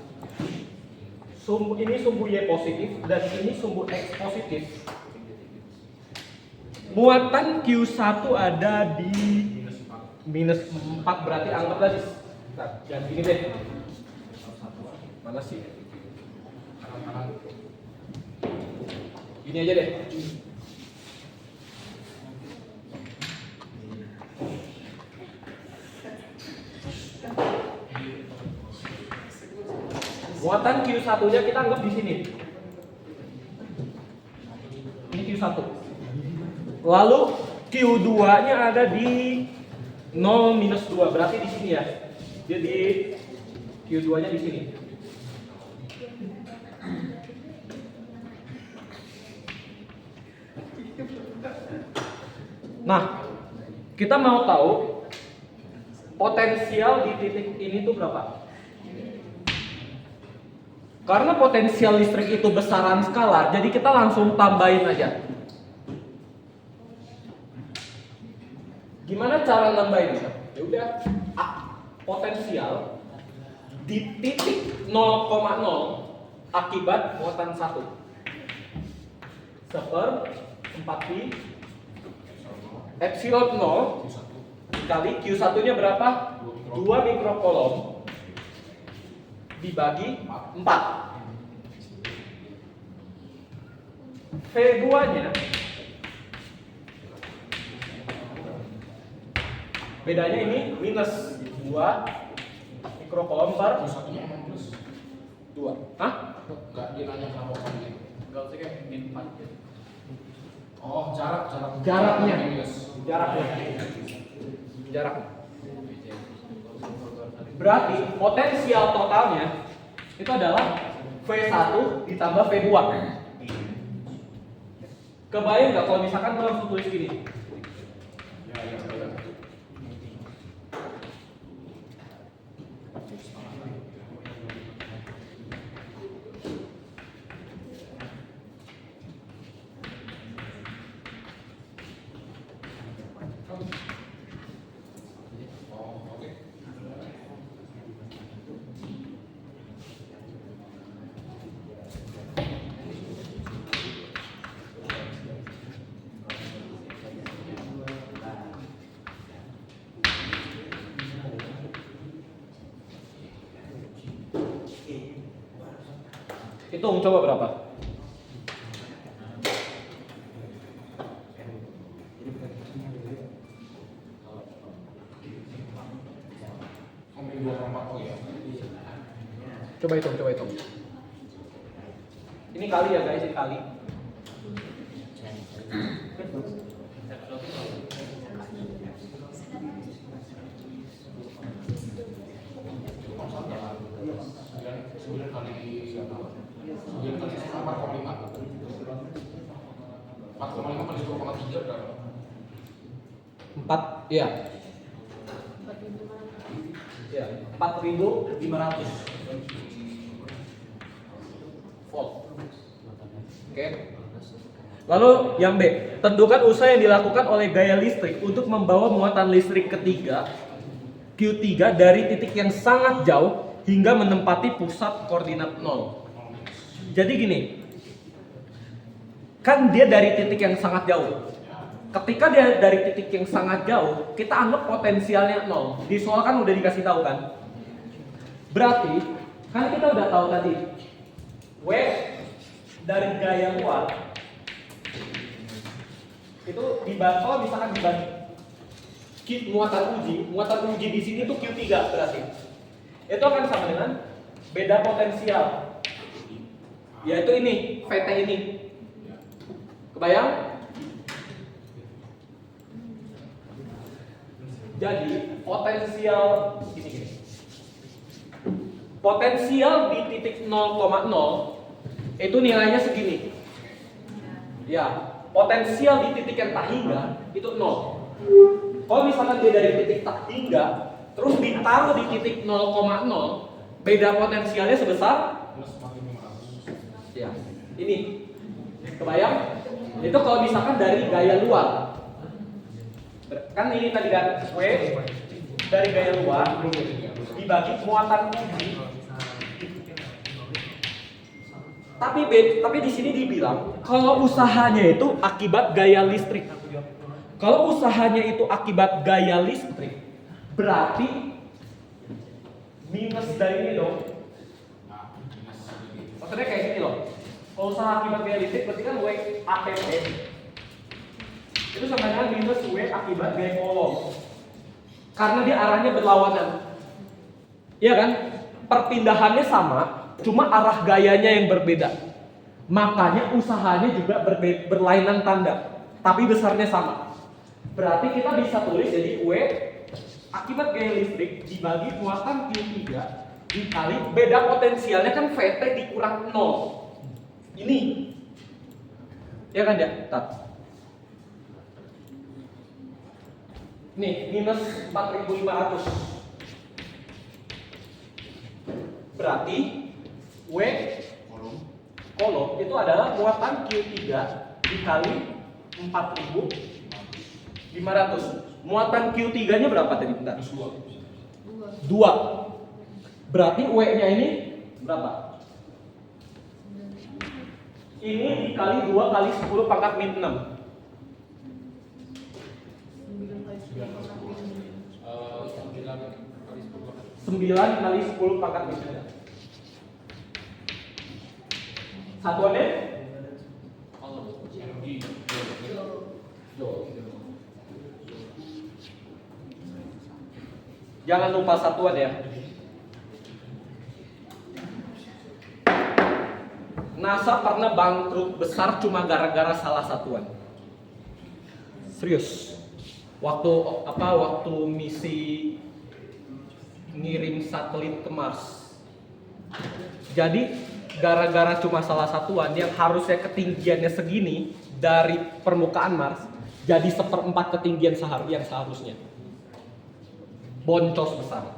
ini sumbu Y positif dan ini sumbu X positif. Muatan Q1 ada di minus 4, berarti anggaplah di jangan gini deh. Mana sih? Gini aja deh. Muatan Q1-nya kita anggap di sini. Ini Q1. Lalu Q2-nya ada di 0 minus 2, berarti di sini ya. Jadi Q2-nya di sini. Nah, kita mau tahu potensial di titik ini tuh berapa? Karena potensial listrik itu besaran skalar, jadi kita langsung tambahin aja. Gimana cara nambahin? Ya udah, potensial di titik 0,0 akibat muatan 1 seper 4pi epsilon 0 kali Q1 nya berapa? 2 mikrocoulomb dibagi 4. V2 nya bedanya ini minus 2 mikrocoulomb per Satunya emang plus. 2. Hah? Enggak, dia nanya kenapa kok gitu. Enggak usah kayak min 4. Oh, Jaraknya. Jaraknya. Berarti potensial totalnya itu adalah V1 ditambah V2. Kebayang nggak kalau misalkan kita langsung tulis gini? Ya. Oh, oke. Hitung coba berapa? Ngomongin 2/4 oh ya. Coba hitung. Ini kali ya guys, ini kali. Sembilan kali siapa? 9 kali 4,5. 4,5 kali 2,3 berapa? 4, iya. Ya, 4.500 volt. Oke. Lalu yang B, tentukan usaha yang dilakukan oleh gaya listrik untuk membawa muatan listrik ketiga Q3 dari titik yang sangat jauh hingga menempati pusat koordinat 0. Jadi gini, kan dia dari titik yang sangat jauh. Ketika dia dari titik yang sangat jauh, kita anggap potensialnya 0. Di soal kan udah dikasih tahu kan. Berarti kan kita udah tahu tadi W dari gaya luar itu dibagi, kalau misalkan dibagi muatan uji di sini tuh Q3 berarti. Itu akan sama dengan beda potensial. Yaitu ini, VT ini. Kebayang? Jadi potensial gini. Potensial di titik 0,0 itu nilainya segini. Ya, potensial di titik yang tak hingga itu 0. Kalau misalkan dia dari titik tak hingga terus ditaruh di titik 0,0, beda potensialnya sebesar Plus 4.500. ya. Ini. Kebayang? Itu kalau misalkan dari gaya luar. Kan ini tadi kan W dari gaya luar dibagi muatan uji. Tapi di sini dibilang kalau usahanya itu akibat gaya listrik. Kalau usahanya itu akibat gaya listrik, berarti minus dari ini dong. Maksudnya kayak gini loh. Kalau usaha akibat gaya listrik berarti kan W APP itu sama dengan minus W akibat gaya kolom. Karena dia arahnya berlawanan. Iya kan? Perpindahannya sama, cuma arah gayanya yang berbeda. Makanya usahanya juga berlainan tanda, tapi besarnya sama. Berarti kita bisa tulis jadi W akibat gaya listrik dibagi muatan Q3 dikali beda potensialnya kan VT dikurang 0. Ini. Ya kan ya? Tat. Nih, minus 4.500. Berarti W kolom itu adalah muatan Q3 dikali 4.500. Muatan Q3-nya berapa tadi? Bentar. Terus 2. 2. Berarti W-nya ini berapa? Ini dikali 2 kali 10 pangkat min 6. 9 kali 10 pangkat min 6. Satuannya? Energi. Jangan lupa satuan ya. NASA pernah bangkrut besar cuma gara-gara salah satuan. Serius. Waktu misi ngirim satelit ke Mars. Jadi gara-gara cuma salah satuan yang harusnya ketinggiannya segini dari permukaan Mars, jadi 1/4 ketinggian yang seharusnya. Boncos besar.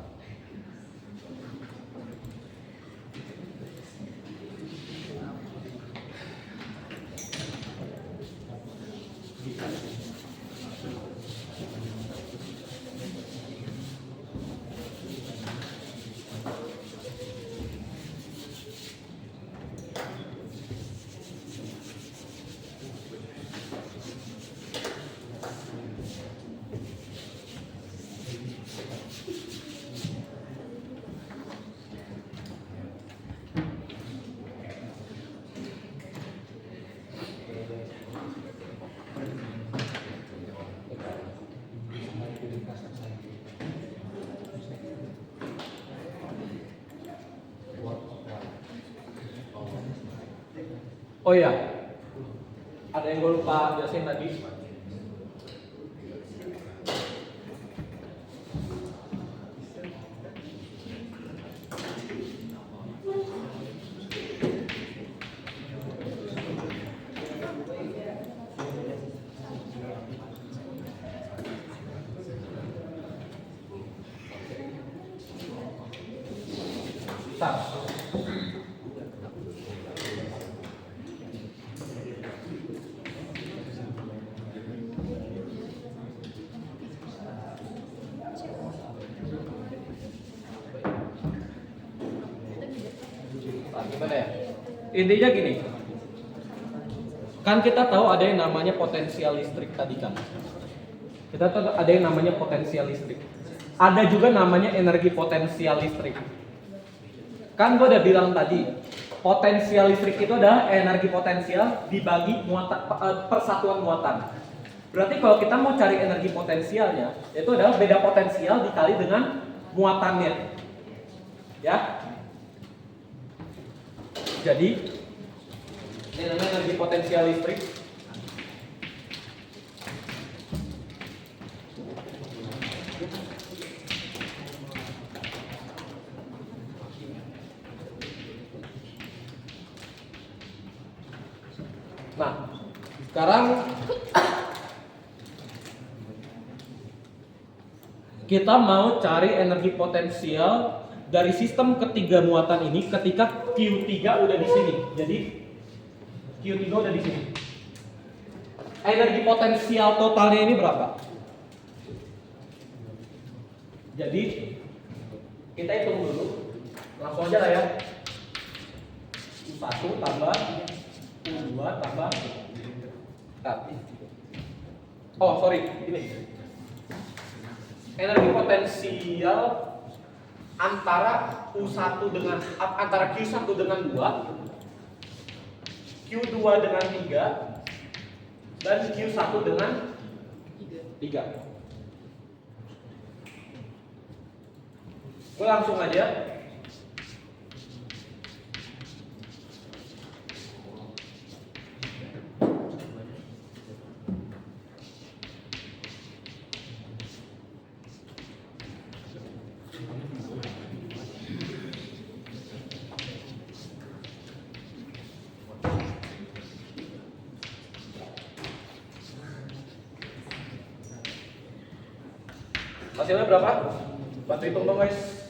Oh iya, ada yang gue lupa jelasin tadi. Bentar. Gimana ya? Intinya gini. Kan kita tahu ada yang namanya potensial listrik tadi kan. Kita tahu ada yang namanya potensial listrik. Ada juga namanya energi potensial listrik. Kan gue udah bilang tadi, potensial listrik itu adalah energi potensial dibagi muatan, persatuan muatan. Berarti kalau kita mau cari energi potensialnya, itu adalah beda potensial dikali dengan muatannya. Ya. Jadi ini namanya energi potensial listrik. Nah, sekarang kita mau cari energi potensial dari sistem ketiga muatan ini ketika Q3 udah di sini. Jadi Q3 udah di sini. Energi potensial totalnya ini berapa? Jadi kita hitung dulu. Langsung aja lah ya. U1 tambah U2 tambah oh sorry, ini energi potensial antara U1 dengan antara Q1 dengan 2, Q2 dengan 3, dan Q1 dengan 3. Gue langsung aja. Hasilnya berapa? Bantu hitung dong guys.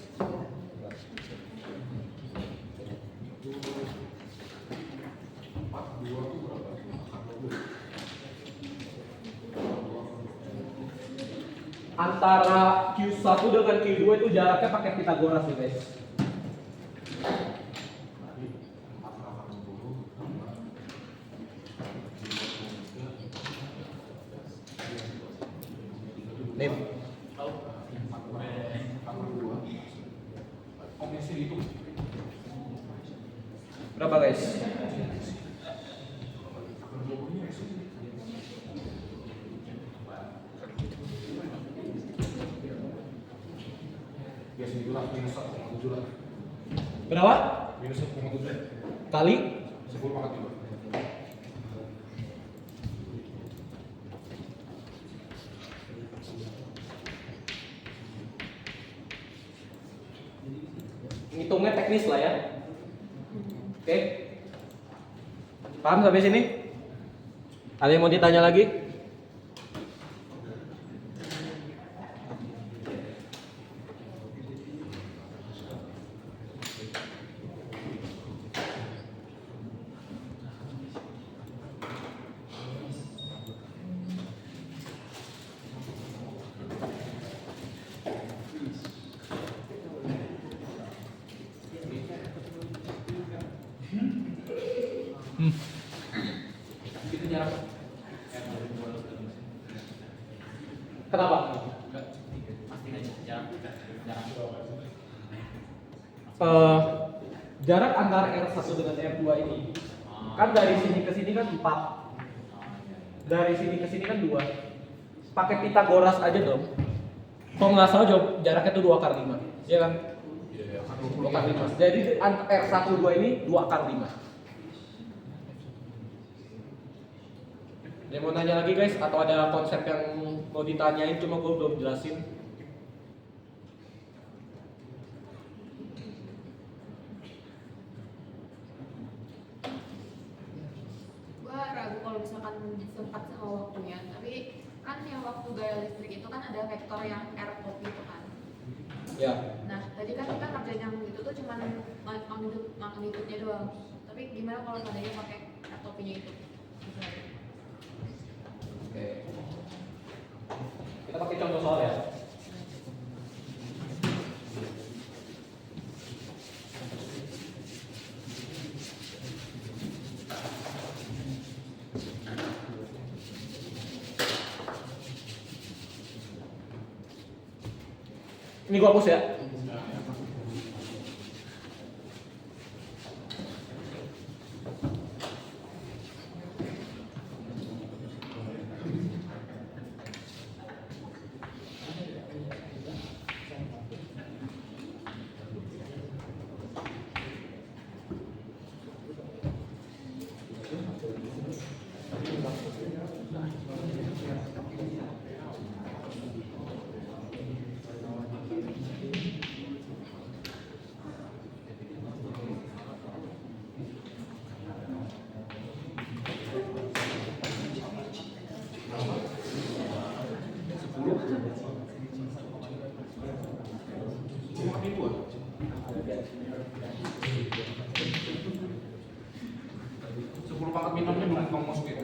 Antara Q1 dengan Q2 itu jaraknya pakai Pitagoras ya guys. Nih. Berapa guys? Berapa? Minus 1,7 Kali 10 pangkat 3. Ngitungnya teknis lah ya. Oke. Paham sampai sini? Ada yang mau ditanya lagi? Kenapa? Jarak antara R1 dengan R2 ini kan dari sini ke sini kan 4. Dari sini ke sini kan 2. Pakai Pitagoras aja dong. Kalau nggak salah jaraknya itu 2 kali 5. Iya kan? 2 kali 5. Jadi R1 2 ini 2 kali 5. Ada yang mau nanya lagi guys? Atau ada konsep yang mau ditanyain cuma gue belum jelasin? Gua ragu kalau misalkan sempat sama waktunya, tapi kan yang waktu gaya listrik itu kan ada vektor yang R copy itu kan. Ya. Nah, tadi kan kita kerjain yang itu tuh cuman magnitudenya doang. Tapi gimana kalau seandainya pakai R copy-nya itu? Oke. Kita pakai contoh soal ya. Ini gua hapus ya. Pangkat minumnya belum kamu masukin.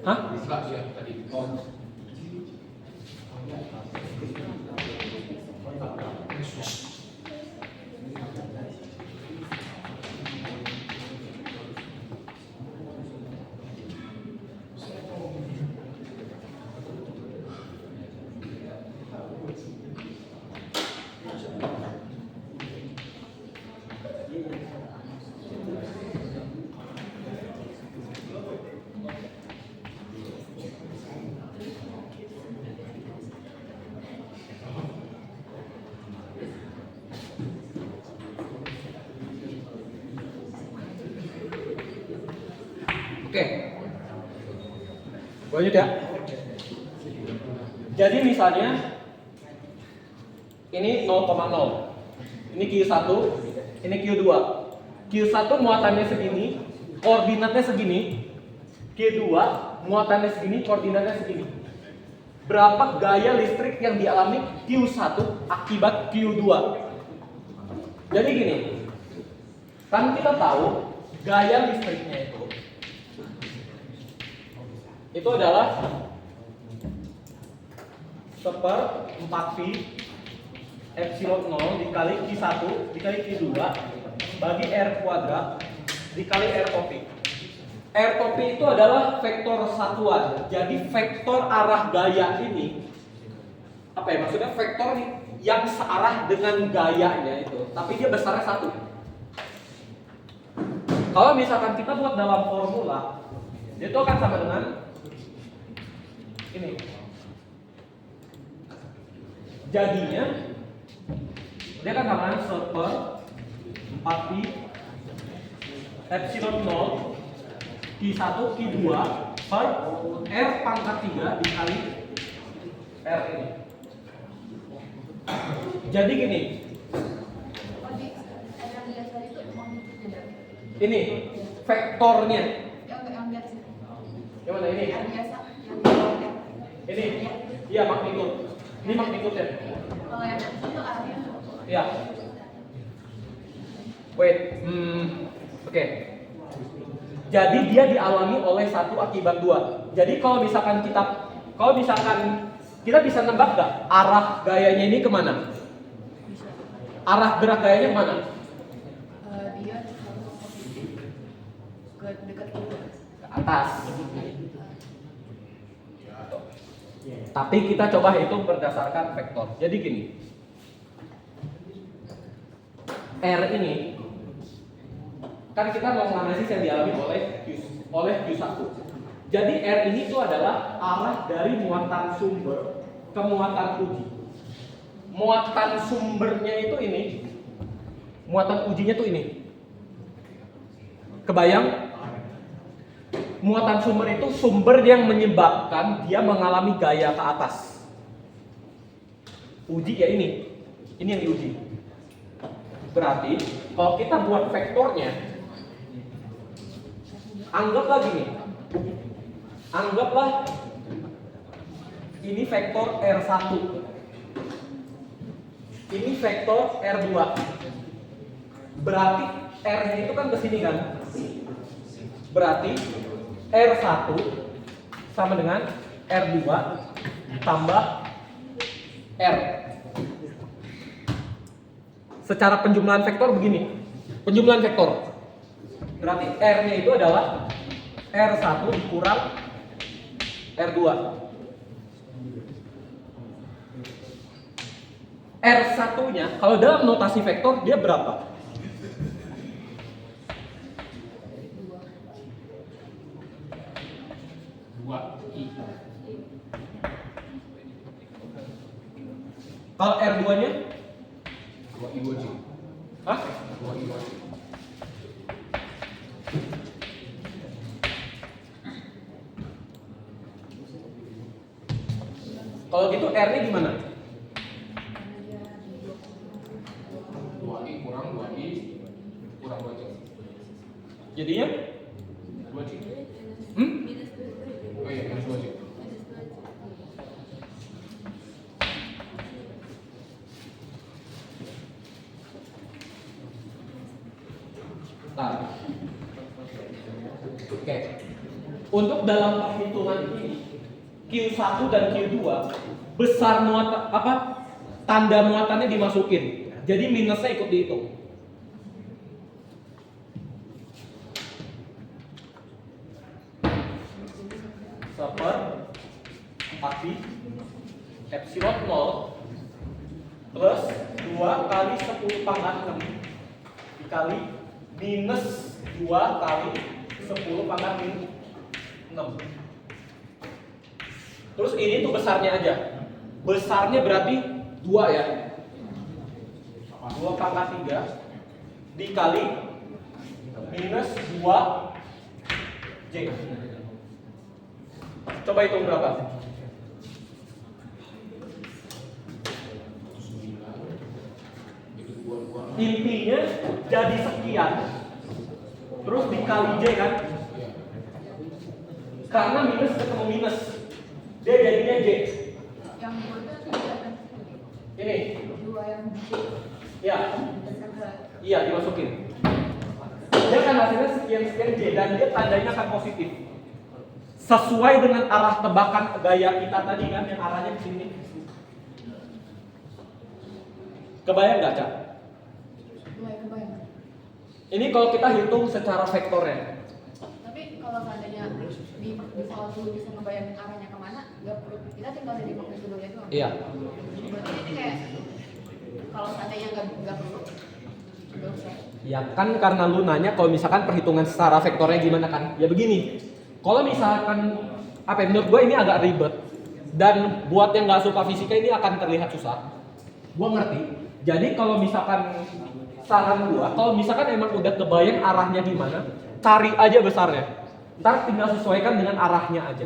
Hah? Enggak ya tadi. Oh. Oke. Lanjut ya. Jadi misalnya ini 0,0. Ini Q1, ini Q2. Q1 muatannya segini, koordinatnya segini. Q2 muatannya segini, koordinatnya segini. berapa gaya listrik yang dialami Q1 akibat Q2. Jadi gini, kan kita tahu gaya listriknya itu adalah 1/4 pi epsilon 0 dikali Q1 dikali Q2 bagi R kuadrat dikali R topi. R topi itu adalah vektor satuan. Jadi vektor arah gaya ini apa ya, maksudnya vektor yang searah dengan gayanya itu, tapi dia besarnya 1. Kalau misalkan kita buat dalam formula, itu akan sama dengan ini. Jadinya dia akan sama dengan 1/4 pi epsilon 0 Q1 Q2 per R pangkat 3 dikali R ini. Jadi gini, Oh, di yang biasa itu magnitudenya. ini vektornya. Yang biasa. Yang mana ini? Yang biasa. Yang biasa. Ini? Iya, magnitud. Ini magnitudnya. Kalau yang itu arahnya. Iya. Wait, oke. Jadi dia dialami oleh 1 akibat 2. Jadi kalau misalkan kita bisa nebak nggak arah gayanya ini kemana? Arah gerak gayanya kemana? Dia ke dekat itu. Ke atas. Tapi kita coba hitung berdasarkan vektor. Jadi gini, R ini kan kita mau menganalisis yang dialami oleh Q1. Jadi R ini itu adalah arah dari muatan sumber ke muatan uji. Muatan sumbernya itu ini, muatan ujinya tuh ini. Kebayang? Muatan sumber itu sumber yang menyebabkan dia mengalami gaya ke atas. Uji ya ini yang diuji. Berarti kalau kita buat vektornya, anggaplah gini. Anggaplah ini vektor R1. Ini vektor R2. Berarti R-nya itu kan ke sini kan? Berarti R1 sama dengan R2 tambah R. Secara penjumlahan vektor begini. Penjumlahan vektor. Berarti R-nya itu adalah R1 dikurang R2. R1-nya kalau dalam notasi vektor dia berapa? Kalau R2-nya? 2i wajib. Hah? 2i wajib. Kalau gitu R-nya gimana? 2i kurang 2i kurang wajib. Jadinya? Wajib. Hmm? Oh iya, minus wajib. Nah. Oke. Untuk dalam perhitungan ini Q1 dan Q2 besar muatan apa? Tanda muatannya dimasukin. Jadi minusnya ikut dihitung. Seper 4 pi epsilon 0 plus 2 kali 10 pangkat 6 dikali minus 2 kali 10 pangkat 6. Terus ini tuh besarnya aja. Besarnya berarti 2 ya. 2 pangkat 3 dikali minus 2 J. Coba hitung berapa? Intinya jadi sekian. Terus dikali J kan? Karena minus ketemu minus, dia jadinya J. yang dua itu nanti diakan Ini, dua yang J ya, dan ke iya dimasukin. Dia kan hasilnya sekian J dan dia tandanya akan positif. Sesuai dengan arah tebakan gaya kita tadi kan yang arahnya ke sini. Kebayang nggak, Cak? dua yang kebayang. Ini kalau kita hitung secara vektornya. Tapi kalau seandainya di soal dulu bisa ngebayangin arahnya kemana, nggak perlu kita tinggal dari magnitudonya doang. Iya. Berarti ini kayak kalau seandainya nggak perlu, nggak usah. Ya kan karena lu nanya kalau misalkan perhitungan secara vektornya gimana kan? Ya begini. Kalau misalkan apa ya, menurut gue ini agak ribet dan buat yang nggak suka fisika ini akan terlihat susah. Gue ngerti. Jadi kalau misalkan saran gua, kalau misalkan emang udah kebayang arahnya gimana, cari aja besarnya. Ntar tinggal sesuaikan dengan arahnya aja.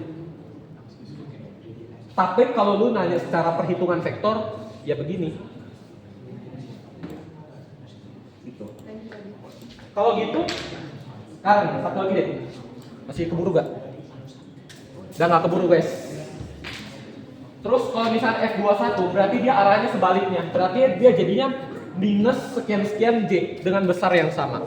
Tapi kalau lu nanya secara perhitungan vektor, ya begini. Gitu. Kalau gitu, sekarang satu lagi deh. Masih keburu gak? Udah gak keburu guys. Terus kalau misalnya F21 berarti dia arahnya sebaliknya. Berarti dia jadinya minus sekian-sekian J dengan besar yang sama.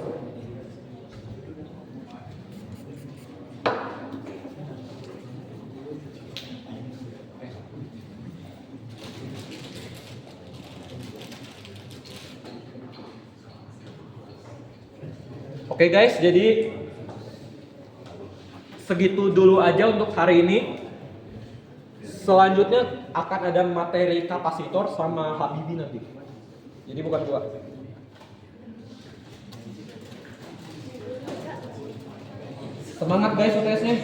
Oke guys, jadi segitu dulu aja untuk hari ini. Selanjutnya akan ada materi kapasitor sama Habibie nanti. Jadi bukan gua. Semangat guys UTS-nya.